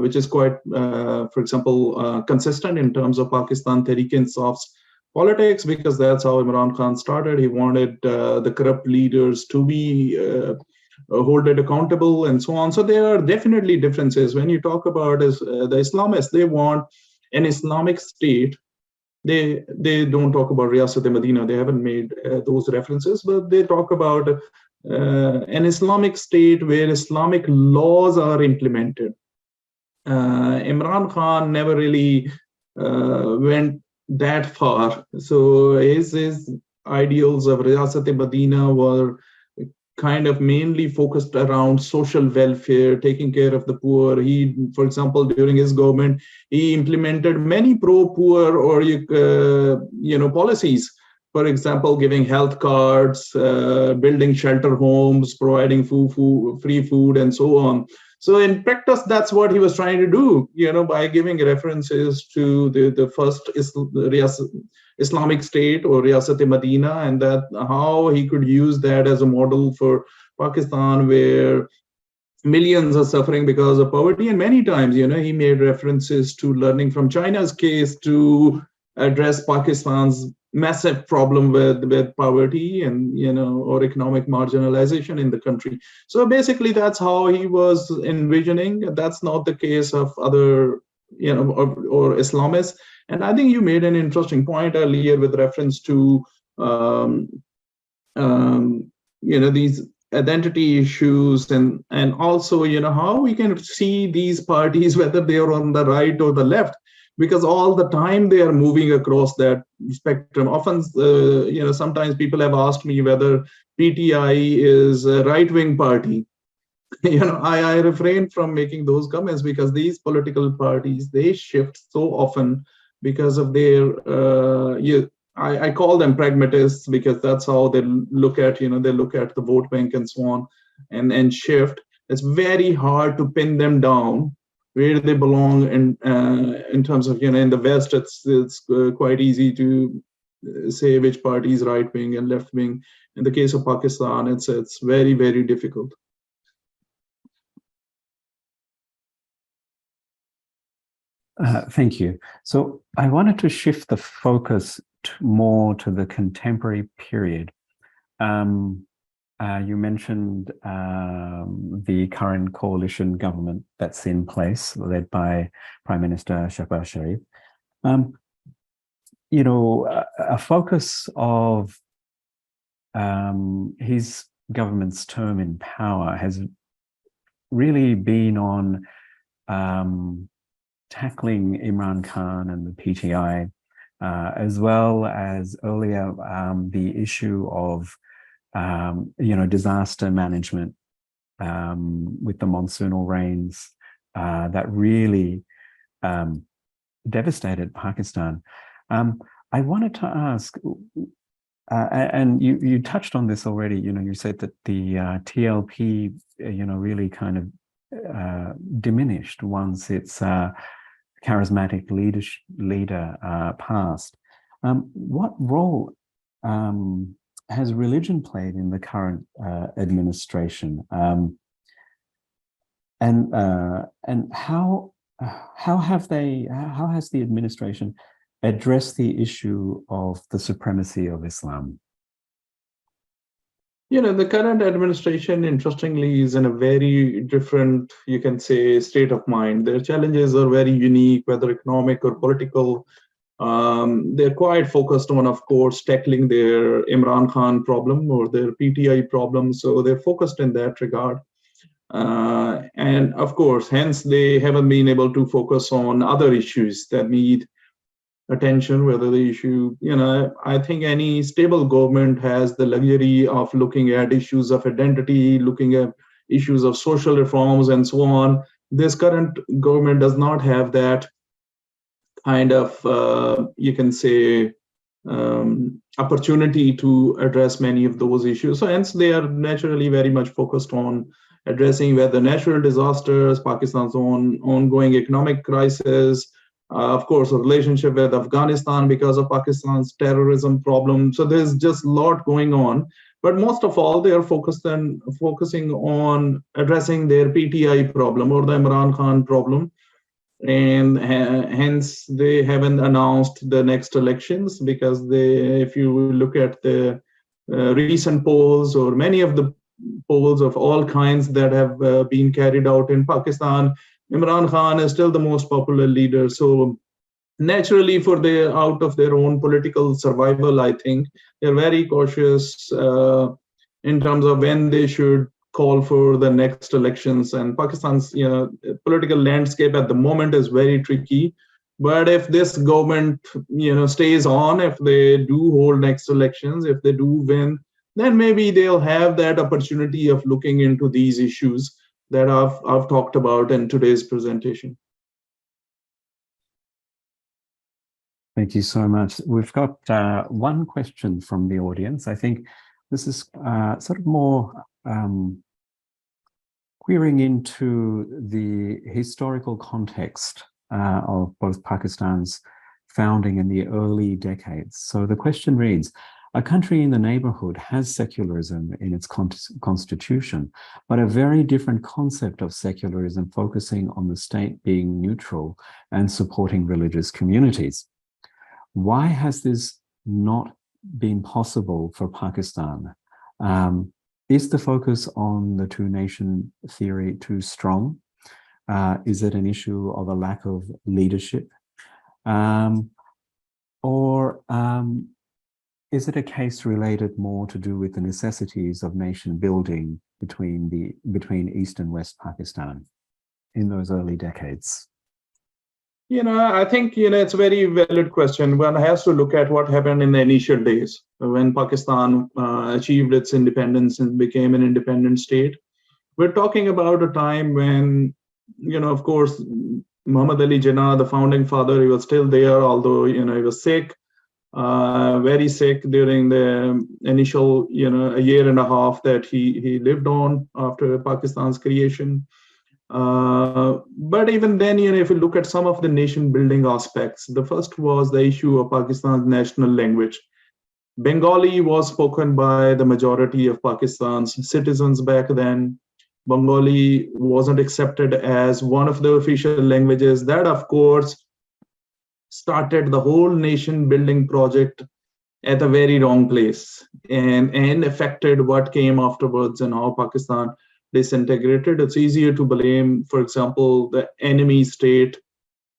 which is quite, for example, consistent in terms of Pakistan Tehreek-e-Insaf's politics, because that's how Imran Khan started. He wanted the corrupt leaders to be hold it accountable and so on. So there are definitely differences. When you talk about the Islamists, they want an Islamic state. They don't talk about Riyasat-e Medina. They haven't made those references, but they talk about an Islamic state where Islamic laws are implemented. Imran Khan never really went that far. So his ideals of Riyasat-e Medina were kind of mainly focused around social welfare, taking care of the poor. He, for example, during his government, he implemented many pro-poor or policies. For example, giving health cards, building shelter homes, providing free food, and so on. So in practice, that's what he was trying to do, by giving references to the first Islamic State or Riyasat-e-Madina, and that how he could use that as a model for Pakistan, where millions are suffering because of poverty. And many times, he made references to learning from China's case to address Pakistan's massive problem with poverty and, or economic marginalization in the country. So basically, that's how he was envisioning. That's not the case of other, or Islamists. And I think you made an interesting point earlier with reference to, these identity issues and also, how we can see these parties, whether they are on the right or the left, because all the time they are moving across that spectrum. Often, sometimes people have asked me whether PTI is a right-wing party. I refrain from making those comments because these political parties, they shift so often because of their, I call them pragmatists because that's how they look at, they look at the vote bank and so on and shift. It's very hard to pin them down where they belong in terms of, in the West, it's quite easy to say which party is right wing and left wing. In the case of Pakistan, it's very, very difficult. Thank you. So I wanted to shift the focus more to the contemporary period. You mentioned the current coalition government that's in place, led by Prime Minister Shehbaz Sharif. A focus of his government's term in power has really been on tackling Imran Khan and the PTI, as well as earlier the issue of disaster management with the monsoonal rains that really devastated Pakistan. I wanted to ask, and you touched on this already. You said that the TLP, really kind of diminished once its charismatic leader passed. What role has religion played in the current administration, and how has the administration addressed the issue of the supremacy of Islam? The current administration, interestingly, is in a very different, you can say, state of mind. Their challenges are very unique, whether economic or political. They're quite focused on, of course, tackling their Imran Khan problem or their PTI problem. So they're focused in that regard. And of course, hence they haven't been able to focus on other issues that need attention, whether the issue, I think any stable government has the luxury of looking at issues of identity, looking at issues of social reforms and so on. This current government does not have that kind of, you can say, opportunity to address many of those issues. So hence they are naturally very much focused on addressing whether natural disasters, Pakistan's own ongoing economic crisis, of course, a relationship with Afghanistan because of Pakistan's terrorism problem. So there's just a lot going on. But most of all, they are focusing on addressing their PTI problem or the Imran Khan problem. And hence they haven't announced the next elections because if you look at the recent polls or many of the polls of all kinds that have been carried out in Pakistan, Imran Khan is still the most popular leader. So naturally, out of their own political survival, I think they're very cautious in terms of when they should call for the next elections. And Pakistan's political landscape at the moment is very tricky. But if this government stays on, if they do hold next elections, if they do win, then maybe they'll have that opportunity of looking into these issues that I've talked about in today's presentation. Thank you so much. We've got one question from the audience. I think this is sort of more querying into the historical context of both Pakistan's founding in the early decades. So the question reads, a country in the neighborhood has secularism in its constitution, but a very different concept of secularism focusing on the state being neutral and supporting religious communities. Why has this not been possible for Pakistan? Is the focus on the two-nation theory too strong? Is it an issue of a lack of leadership? Or is it a case related more to do with the necessities of nation building between East and West Pakistan in those early decades? I think, it's a very valid question. One has to look at what happened in the initial days when Pakistan achieved its independence and became an independent state. We're talking about a time when, of course, Muhammad Ali Jinnah, the founding father, he was still there, although, he was sick, very sick during the initial, a year and a half that he lived on after Pakistan's creation. But even then, if you look at some of the nation building aspects, the first was the issue of Pakistan's national language. Bengali was spoken by the majority of Pakistan's citizens back then. Bengali wasn't accepted as one of the official languages. That, of course, started the whole nation building project at a very wrong place and affected what came afterwards and how Pakistan disintegrated. It's easier to blame, for example, the enemy state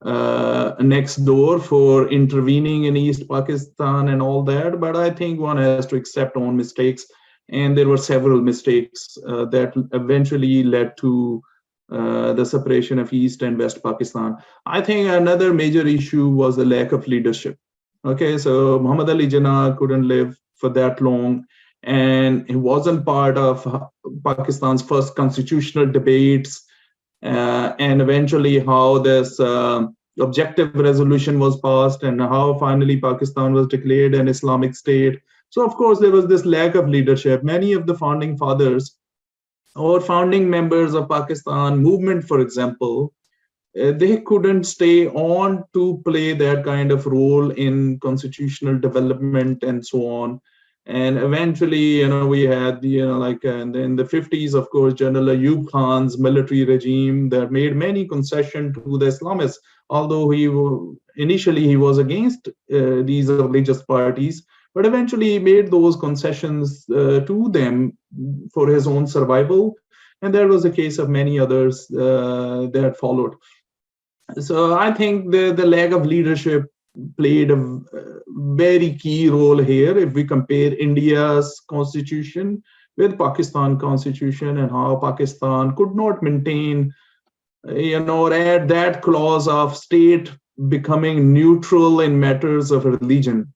next door for intervening in East Pakistan and all that, but I think one has to accept own mistakes, and there were several mistakes that eventually led to the separation of East and West Pakistan. I think another major issue was the lack of leadership. Okay, so Muhammad Ali Jinnah couldn't live for that long, and he wasn't part of Pakistan's first constitutional debates, and eventually how this objective resolution was passed and how finally Pakistan was declared an Islamic state. So of course there was this lack of leadership. Many of the founding fathers or founding members of Pakistan movement, for example, they couldn't stay on to play that kind of role in constitutional development and so on. And eventually, we had, like in the 50s, of course, General Ayub Khan's military regime that made many concessions to the Islamists, although initially he was against these religious parties, but eventually he made those concessions to them for his own survival. And there was a case of many others that followed. So I think the lack of leadership played a very key role here if we compare India's constitution with Pakistan constitution and how Pakistan could not maintain, or add that clause of state becoming neutral in matters of religion,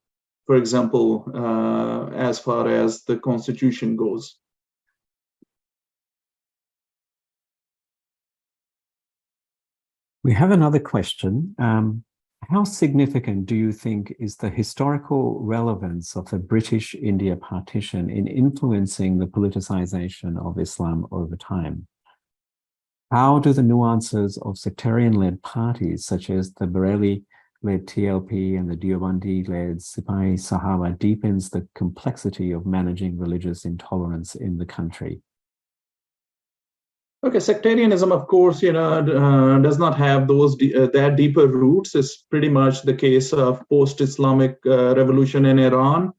for example, as far as the constitution goes. We have another question. How significant do you think is the historical relevance of the British India partition in influencing the politicization of Islam over time? How do the nuances of sectarian-led parties, such as the Bareli-led TLP and the Deobandi-led Sipahi Sahaba, deepens the complexity of managing religious intolerance in the country? Okay, sectarianism, of course, does not have those that deeper roots. It's pretty much the case of post-Islamic revolution in Iran,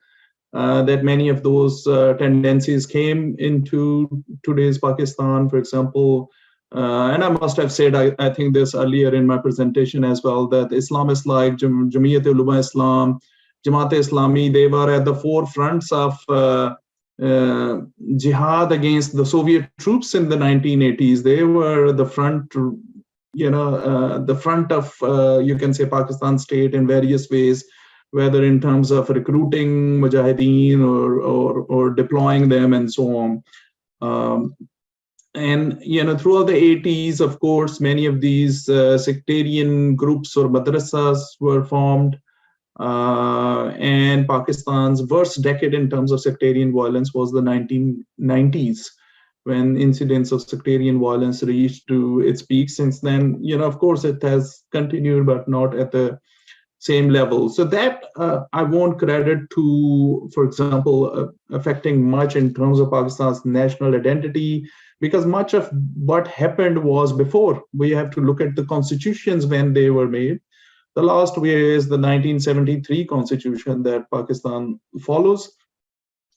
that many of those tendencies came into today's Pakistan, for example. And I must have said, I think this earlier in my presentation as well, that Islamists like Jamiyat Ulama Islam, Jamaat-e-Islami, they were at the forefronts of jihad against the Soviet troops in the 1980s. They were the front, the front of, you can say, Pakistan state in various ways. whether in terms of recruiting mujahideen or deploying them and so on. And throughout the 80s, of course, many of these sectarian groups or madrasas were formed. And Pakistan's worst decade in terms of sectarian violence was the 1990s, when incidents of sectarian violence reached to its peak. Since then, of course, it has continued, but not at the same level. So that I won't credit to, for example, affecting much in terms of Pakistan's national identity, because much of what happened was before. We have to look at the constitutions when they were made. The last way is the 1973 constitution that Pakistan follows.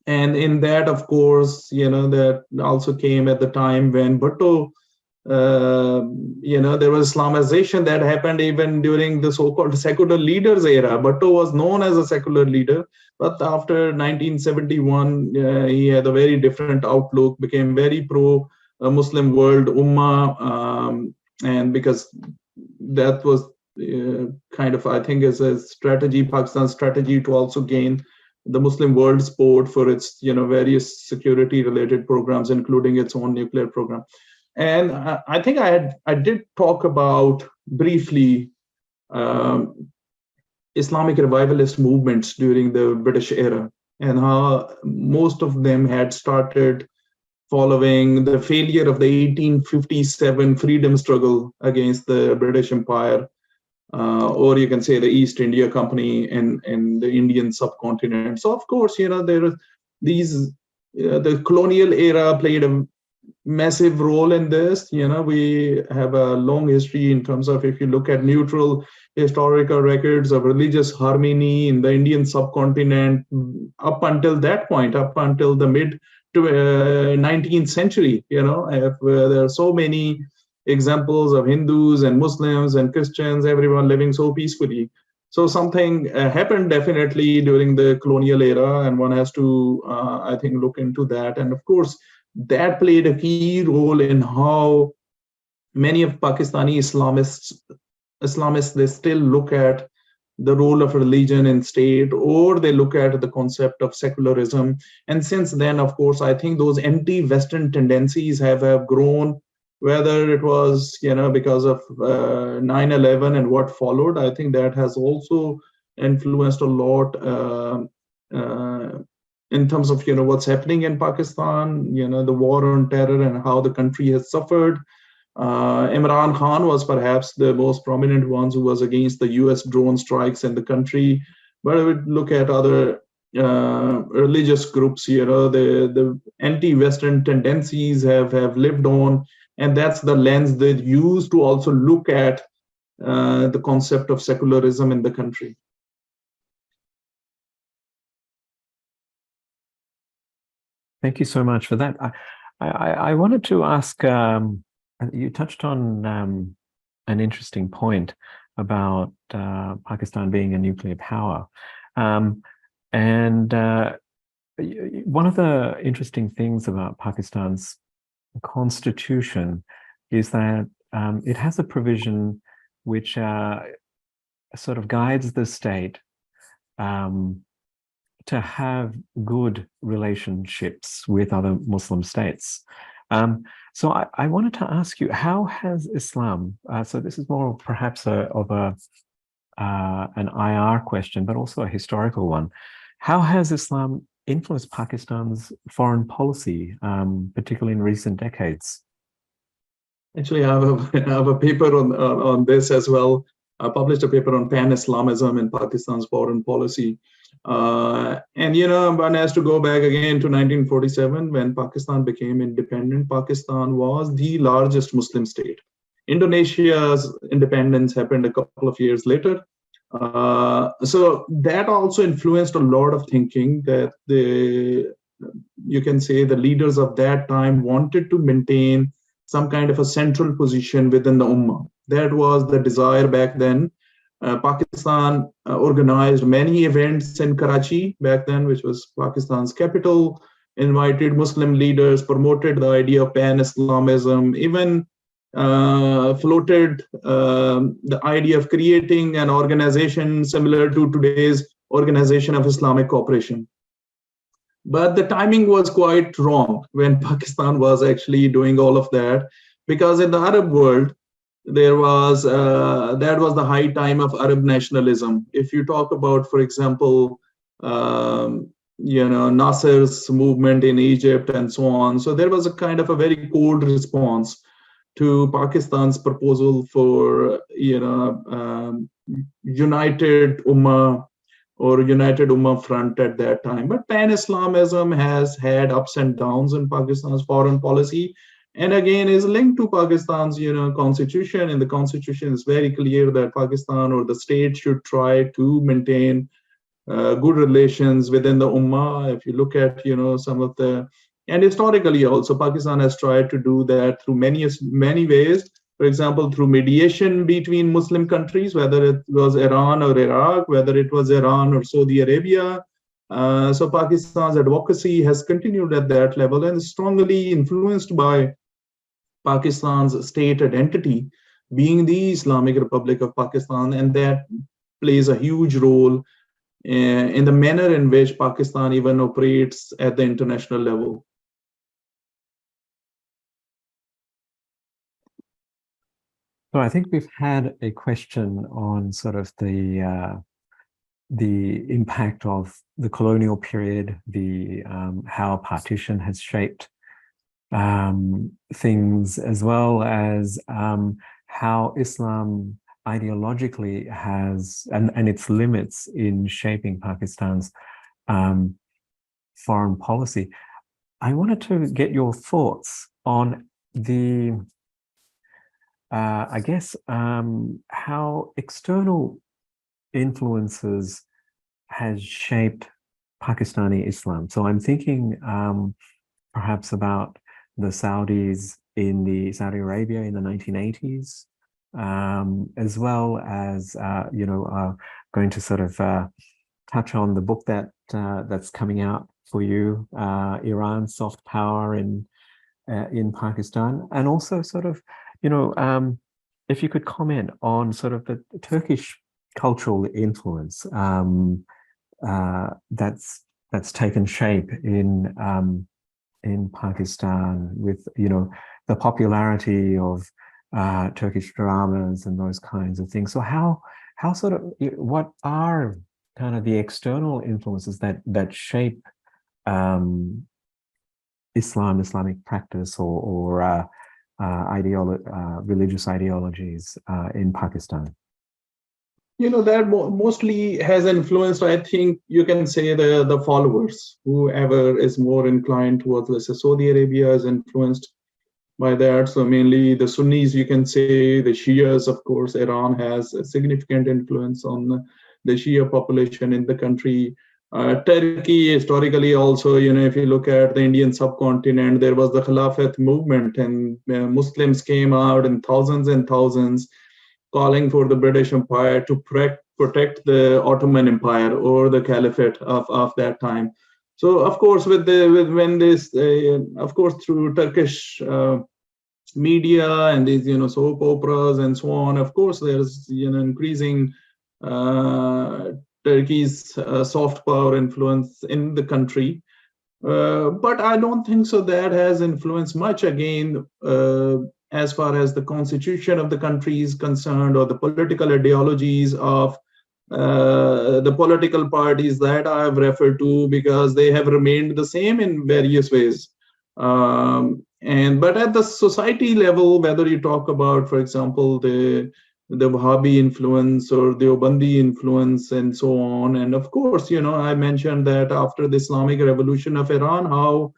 And in that, of course, that also came at the time when Bhutto, there was Islamization that happened even during the so-called secular leaders era. Bhutto was known as a secular leader, but after 1971, he had a very different outlook, became very pro-Muslim world, Ummah, and because that was kind of, I think, is a strategy, Pakistan's strategy to also gain the Muslim world support for its, various security-related programs, including its own nuclear program. And I think I did talk about briefly Islamic revivalist movements during the British era, and how most of them had started following the failure of the 1857 freedom struggle against the British Empire, or you can say the East India Company and the Indian subcontinent. So of course, there are these, the colonial era played a massive role in this. We have a long history in terms of, if you look at neutral historical records of religious harmony in the Indian subcontinent up until that point, up until the mid 19th century. There are so many examples of Hindus and Muslims and Christians, everyone living so peacefully. So something happened definitely during the colonial era, and one has to, I think, look into that. And of course, that played a key role in how many of Pakistani Islamists, they still look at the role of religion in state, or they look at the concept of secularism. And since then, of course, I think those anti-Western tendencies have grown, whether it was, because of 9/11 and what followed. I think that has also influenced a lot in terms of, what's happening in Pakistan, the war on terror and how the country has suffered. Imran Khan was perhaps the most prominent one who was against the US drone strikes in the country. But I would look at other religious groups, the anti-Western tendencies have lived on. And that's the lens they use to also look at the concept of secularism in the country. Thank you so much for that. I wanted to ask, you touched on an interesting point about Pakistan being a nuclear power. And one of the interesting things about Pakistan's constitution is that it has a provision which sort of guides the state to have good relationships with other Muslim states. So I wanted to ask you, how has Islam, so this is more perhaps an IR question, but also a historical one. How has Islam influenced Pakistan's foreign policy, particularly in recent decades? Actually, I have a paper on this as well. I published a paper on pan-Islamism in Pakistan's foreign policy. And one has to go back again to 1947 when Pakistan became independent. Pakistan was the largest Muslim state. Indonesia's independence happened a couple of years later. So that also influenced a lot of thinking that you can say the leaders of that time wanted to maintain some kind of a central position within the Ummah. That was the desire back then. Pakistan organized many events in Karachi back then, which was Pakistan's capital, invited Muslim leaders, promoted the idea of pan-Islamism, even floated the idea of creating an organization similar to today's Organization of Islamic Cooperation. But the timing was quite wrong when Pakistan was actually doing all of that, because in the Arab world, there was that was the high time of Arab nationalism. If you talk about, for example, Nasser's movement in Egypt and so on, so there was a kind of a very cold response to Pakistan's proposal for United Ummah or United Ummah Front at that time. But pan-Islamism has had ups and downs in Pakistan's foreign policy, and again is linked to Pakistan's constitution. And the constitution is very clear that Pakistan or the state should try to maintain good relations within the Ummah. If you look at some of the, and historically also Pakistan has tried to do that through many ways. For example, through mediation between Muslim countries, whether it was Iran or Iraq, whether it was Iran or Saudi Arabia. So Pakistan's advocacy has continued at that level and is strongly influenced by Pakistan's state identity being the Islamic Republic of Pakistan, and that plays a huge role in the manner in which Pakistan even operates at the international level. So I think we've had a question on sort of the impact of the colonial period, the how partition has shaped things, as well as how Islam ideologically has and its limits in shaping Pakistan's foreign policy. I wanted to get your thoughts on the I guess how external influences has shaped Pakistani Islam. So I'm thinking perhaps about the Saudis in Saudi Arabia in the 1980s, as well as going to sort of touch on the book that's coming out for you, Iran, Soft Power in Pakistan, and also sort of if you could comment on sort of the Turkish cultural influence that's taken shape in Pakistan with the popularity of Turkish dramas and those kinds of things. So how sort of what are kind of the external influences that shape Islamic practice or religious ideologies in Pakistan? That mostly has influenced, I think you can say, the followers. Whoever is more inclined towards, let's say, Saudi Arabia is influenced by that. So mainly the Sunnis, you can say, the Shias, of course. Iran has a significant influence on the Shia population in the country. Turkey historically also, if you look at the Indian subcontinent, there was the Khilafat movement, and Muslims came out in thousands and thousands calling for the British Empire to protect the Ottoman Empire or the Caliphate of that time. So of course, of course, through Turkish media and these soap operas and so on, of course there's increasing Turkey's soft power influence in the country, but I don't think so that has influenced much, again, as far as the constitution of the country is concerned, or the political ideologies of the political parties that I have referred to, because they have remained the same in various ways. But at the society level, whether you talk about, for example, the Wahhabi influence or the Deobandi influence and so on. And of course, I mentioned that after the Islamic Revolution of Iran, how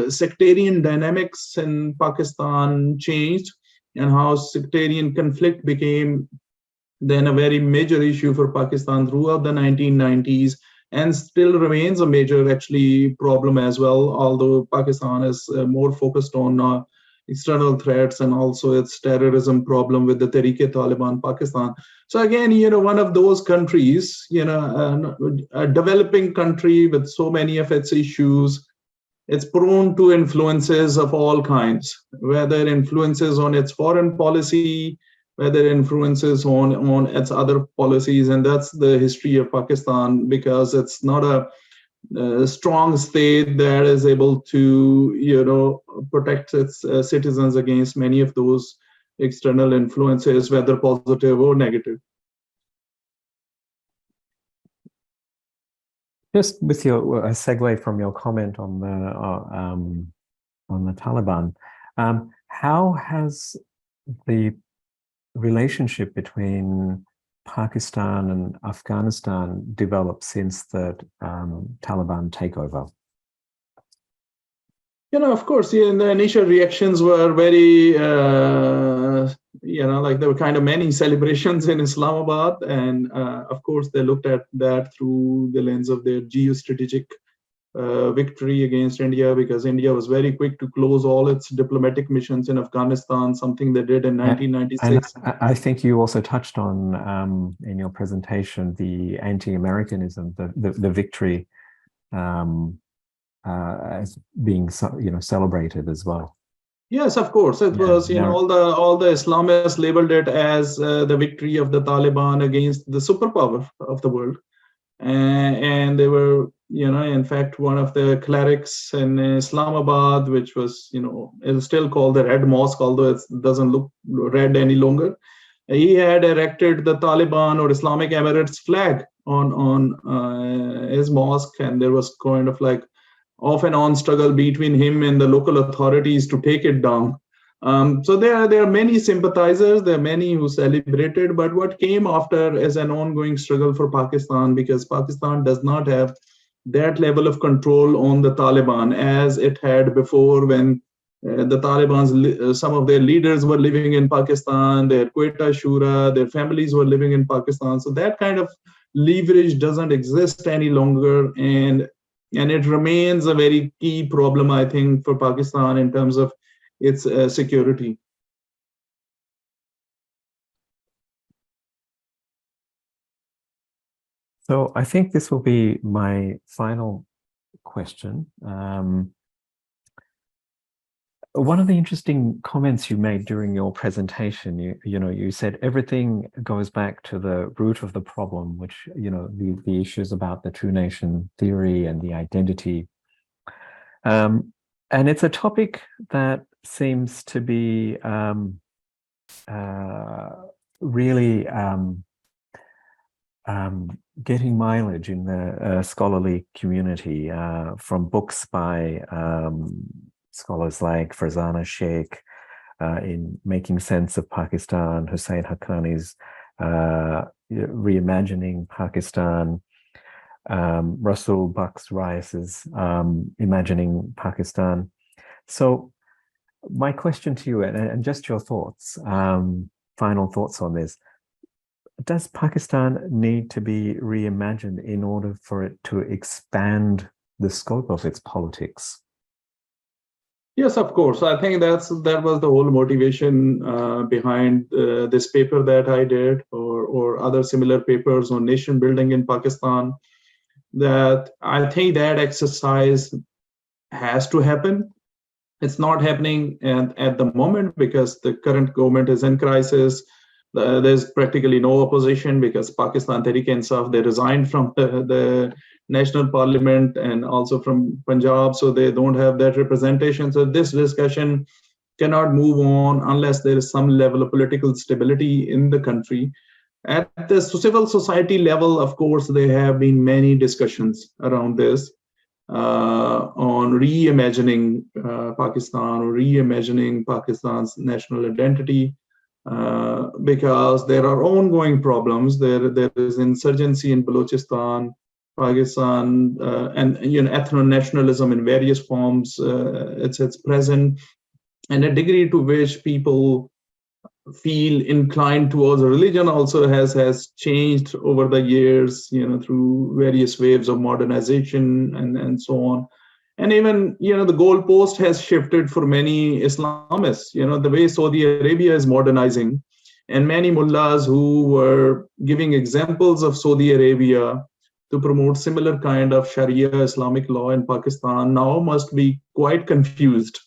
sectarian dynamics in Pakistan changed and how sectarian conflict became then a very major issue for Pakistan throughout the 1990s, and still remains a major actually problem as well, although Pakistan is more focused on external threats and also its terrorism problem with the Tehrik-e-Taliban Pakistan. So again, one of those countries, a developing country with so many of its issues, it's prone to influences of all kinds, whether influences on its foreign policy, whether influences on its other policies. And that's the history of Pakistan, because it's not a strong state that is able to, protect its citizens against many of those external influences, whether positive or negative. Just with your a segue from your comment on the Taliban, how has the relationship between Pakistan and Afghanistan developed since the Taliban takeover? Of course, and the initial reactions were very, like there were kind of many celebrations in Islamabad. And of course, they looked at that through the lens of their geostrategic victory against India, because India was very quick to close all its diplomatic missions in Afghanistan, something they did in 1996. And I think you also touched on in your presentation the anti-Americanism, the victory as being celebrated as well. Yes, of course. It was, all the Islamists labeled it as the victory of the Taliban against the superpower of the world. And they were, in fact, one of the clerics in Islamabad, which was, is still called the Red Mosque, although it doesn't look red any longer. He had erected the Taliban or Islamic Emirates flag on his mosque, and there was kind of like off and on struggle between him and the local authorities to take it down. So there are many sympathizers, there are many who celebrated, but what came after is an ongoing struggle for Pakistan, because Pakistan does not have that level of control on the Taliban as it had before, when the Taliban's, some of their leaders were living in Pakistan, their Quetta Shura, their families were living in Pakistan. So that kind of leverage doesn't exist any longer, and it remains a very key problem, I think, for Pakistan in terms of its security. So I think this will be my final question. One of the interesting comments you made during your presentation, you said everything goes back to the root of the problem, which, the issues about the true nation theory and the identity. And it's a topic that seems to be really getting mileage in the scholarly community from books by scholars like Farzana Sheikh in Making Sense of Pakistan, Hussein Haqqani's Reimagining Pakistan, Russell Bucks Rice's Imagining Pakistan. So my question to you, and just your thoughts, final thoughts on this, does Pakistan need to be reimagined in order for it to expand the scope of its politics? Yes, of course. I think that was the whole motivation behind this paper that I did, or other similar papers on nation building in Pakistan. That I think that exercise has to happen. It's not happening at the moment because the current government is in crisis. There's practically no opposition because Pakistan Tehreek-e-Insaf, they resigned from the national parliament and also from Punjab, so they don't have that representation. So this discussion cannot move on unless there is some level of political stability in the country. At the civil society level, of course, there have been many discussions around this on reimagining Pakistan, or reimagining Pakistan's national identity. Because there are ongoing problems. There is insurgency in Balochistan, Pakistan, and ethno-nationalism in various forms. It's present, and a degree to which people feel inclined towards religion also has changed over the years, through various waves of modernization and so on. And even, the goalpost has shifted for many Islamists, the way Saudi Arabia is modernizing, and many mullahs who were giving examples of Saudi Arabia to promote similar kind of Sharia Islamic law in Pakistan now must be quite confused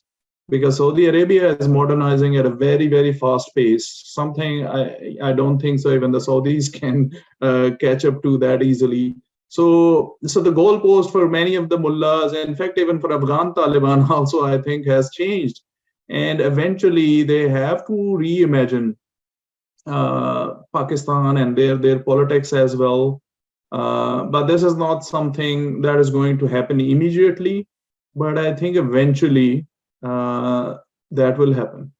because Saudi Arabia is modernizing at a very, very fast pace. Something I don't think so even the Saudis can catch up to that easily. So the goalpost for many of the mullahs, in fact, even for Afghan Taliban also, I think has changed. And eventually they have to reimagine Pakistan and their politics as well. But this is not something that is going to happen immediately. But I think eventually that will happen.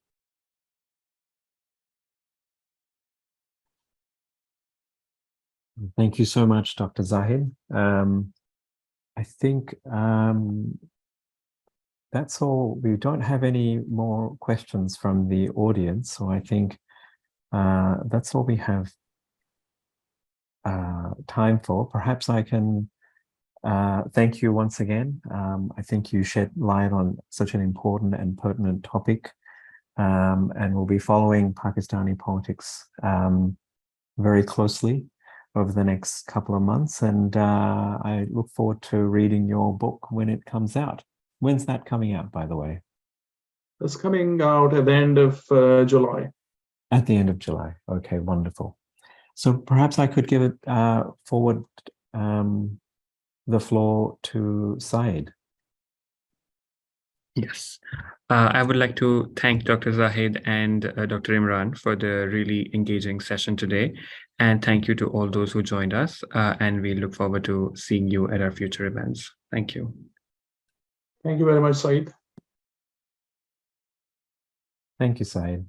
Thank you so much, Dr. Zahid. I think that's all. We don't have any more questions from the audience, so I think that's all we have time for. Perhaps I can thank you once again. I think you shed light on such an important and pertinent topic, and we'll be following Pakistani politics very closely over the next couple of months, and I look forward to reading your book when it comes out. When's that coming out, by the way? It's coming out at the end of July. At the end of July. Okay, wonderful. So perhaps I could give it forward the floor to Said. Yes. I would like to thank Dr. Zahid and Dr. Imran for the really engaging session today. And thank you to all those who joined us. And we look forward to seeing you at our future events. Thank you. Thank you very much, Said. Thank you, Said.